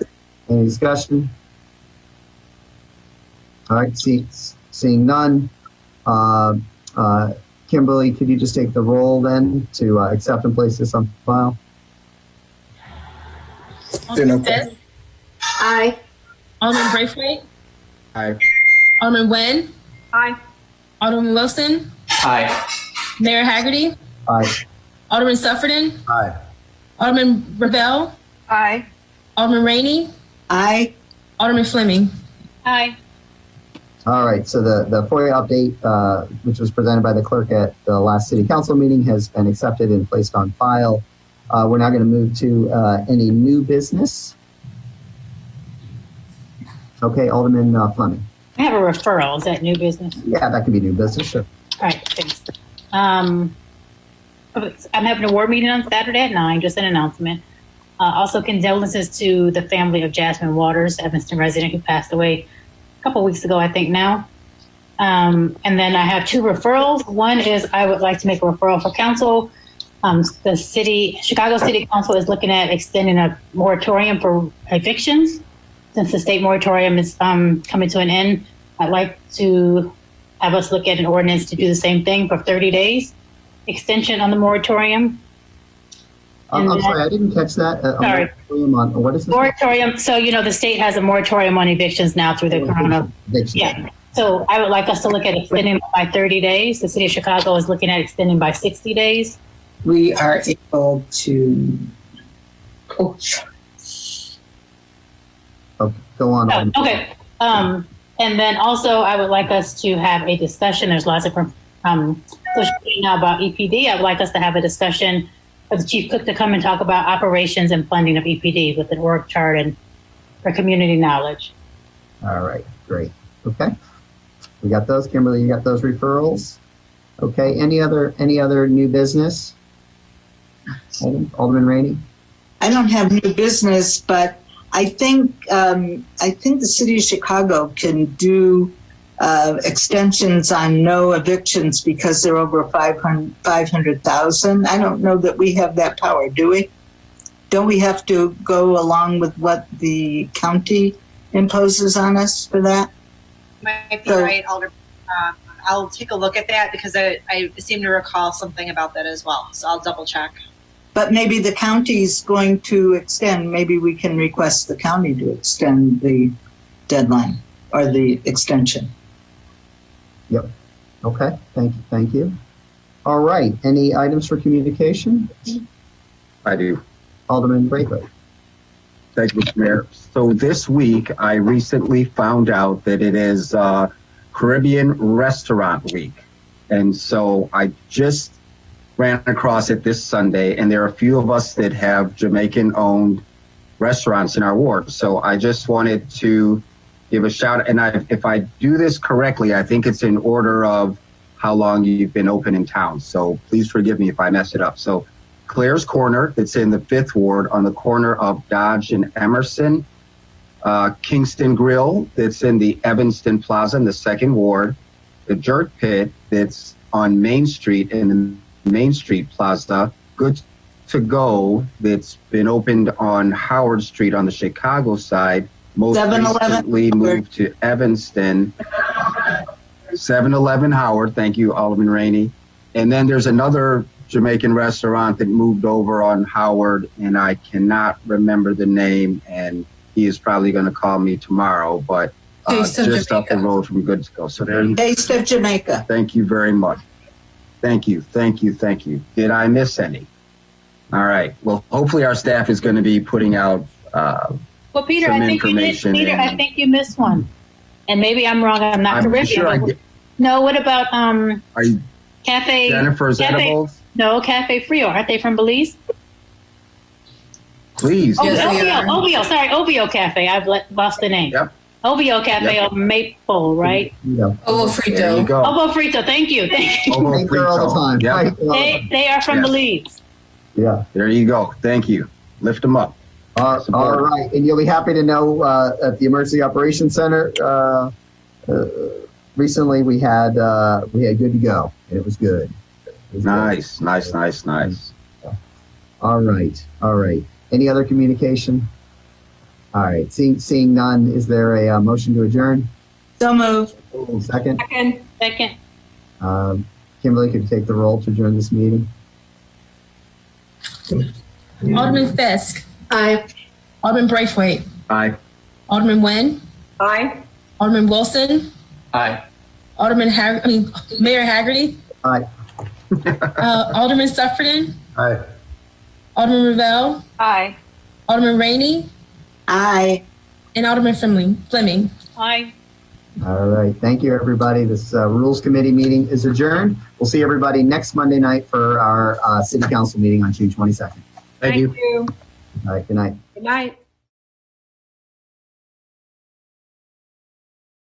Any discussion? All right, seeing none. Kimberly, could you just take the roll then to accept and place this on file? Alderman Fisk? Aye. Alderman Braithwaite? Aye. Alderman Nguyen? Aye. Alderman Wilson? Aye. Mayor Haggerty? Aye. Alderman Sufferton? Aye. Alderman Ravel? Aye. Alderman Rainey? Aye. Alderman Fleming? Aye. All right, so the FOIA update, which was presented by the clerk at the last city council meeting, has been accepted and placed on file. We're now going to move to any new business. Okay, Alderman Fleming. I have a referral. Is that new business? Yeah, that could be new business, sure. All right, thanks. I'm having a ward meeting on Saturday at 9, just an announcement. Also, condolences to the family of Jasmine Waters, Evanston resident who passed away a couple weeks ago, I think now. And then I have 2 referrals. One is I would like to make a referral for council. The Chicago City Council is looking at extending a moratorium for evictions. Since the state moratorium is coming to an end, I'd like to have us look at an ordinance to do the same thing for 30 days, extension on the moratorium. I'm sorry, I didn't catch that. Sorry. What is this? Moratorium. So, the state has a moratorium on evictions now through the corona. Yeah. So I would like us to look at extending by 30 days. The city of Chicago is looking at extending by 60 days. We are able to. Okay, go on. Okay. And then also I would like us to have a discussion. There's lots of social media now about EPD. I would like us to have a discussion for the chief cook to come and talk about operations and funding of EPD with an org chart and for community knowledge. All right, great. Okay. We got those. Kimberly, you got those referrals? Okay, any other new business? Alderman Rainey? I don't have new business, but I think the city of Chicago can do extensions on no evictions because they're over 500,000. I don't know that we have that power, do we? Don't we have to go along with what the county imposes on us for that? Might be right, Alder. I'll take a look at that because I seem to recall something about that as well. So I'll double check. But maybe the county's going to extend. Maybe we can request the county to extend the deadline or the extension. Yep. Okay. Thank you. All right. Any items for communication? I do. Alderman Braithwaite. Thank you, Mr. Mayor. So this week, I recently found out that it is Caribbean Restaurant Week. And so I just ran across it this Sunday, and there are a few of us that have Jamaican-owned restaurants in our ward. So I just wanted to give a shout, and if I do this correctly, I think it's in order of how long you've been open in town. So please forgive me if I mess it up. So Claire's Corner, that's in the 5th Ward on the corner of Dodge and Emerson. Kingston Grill, that's in the Evanston Plaza in the 2nd Ward. The Jerk Pit, that's on Main Street in the Main Street Plaza. Good to Go, that's been opened on Howard Street on the Chicago side. Most recently moved to Evanston. 7-Eleven Howard, thank you, Alderman Rainey. And then there's another Jamaican restaurant that moved over on Howard, and I cannot remember the name, and he is probably going to call me tomorrow, but just up the road from Good to Go. So there's Taste of Jamaica. Thank you very much. Thank you. Did I miss any? All right. Well, hopefully our staff is going to be putting out Well, Peter, some I think you did. information Peter, I think you missed one, and maybe I'm wrong. I'm not I'm Caribbean. sure I but- did. No, what about Are you Cafe Jennifer's Cafe, Edibles? No, Cafe Frio. Aren't they from Belize? Please. Oh, OVO. Sorry, OVO Cafe. I've lost the name. Yep. OVO Cafe on Maple, right? Yeah. Ovo There you frito. go. OVO Frito. Thank you. Thank you. Ovo Thank you all the frito. time. Yep. Right. They are from Yes. Belize. Yeah. There you go. Thank you. Lift them up. All right. And you'll be happy to know at the Emergency Operations Center, recently we had good to go. And it was good. It was Nice. All right. Any other communication? All right. Seeing none, is there a motion to adjourn? So moved. Second? Second. Kimberly, could you take the roll to adjourn this meeting? Alderman Fisk. Aye. Alderman Braithwaite. Aye. Alderman Nguyen. Aye. Alderman Wilson. Aye. Mayor Haggerty. Aye. Alderman Suffredin. Aye. Alderman Revelle. Aye. Alderman Rainey. Aye. And Alderman Fleming. Aye. All right. Thank you, everybody. This Rules Committee meeting is adjourned. We'll see everybody next Monday night for our City Council meeting on June 22nd. Thank you. All right. Good night. Good night.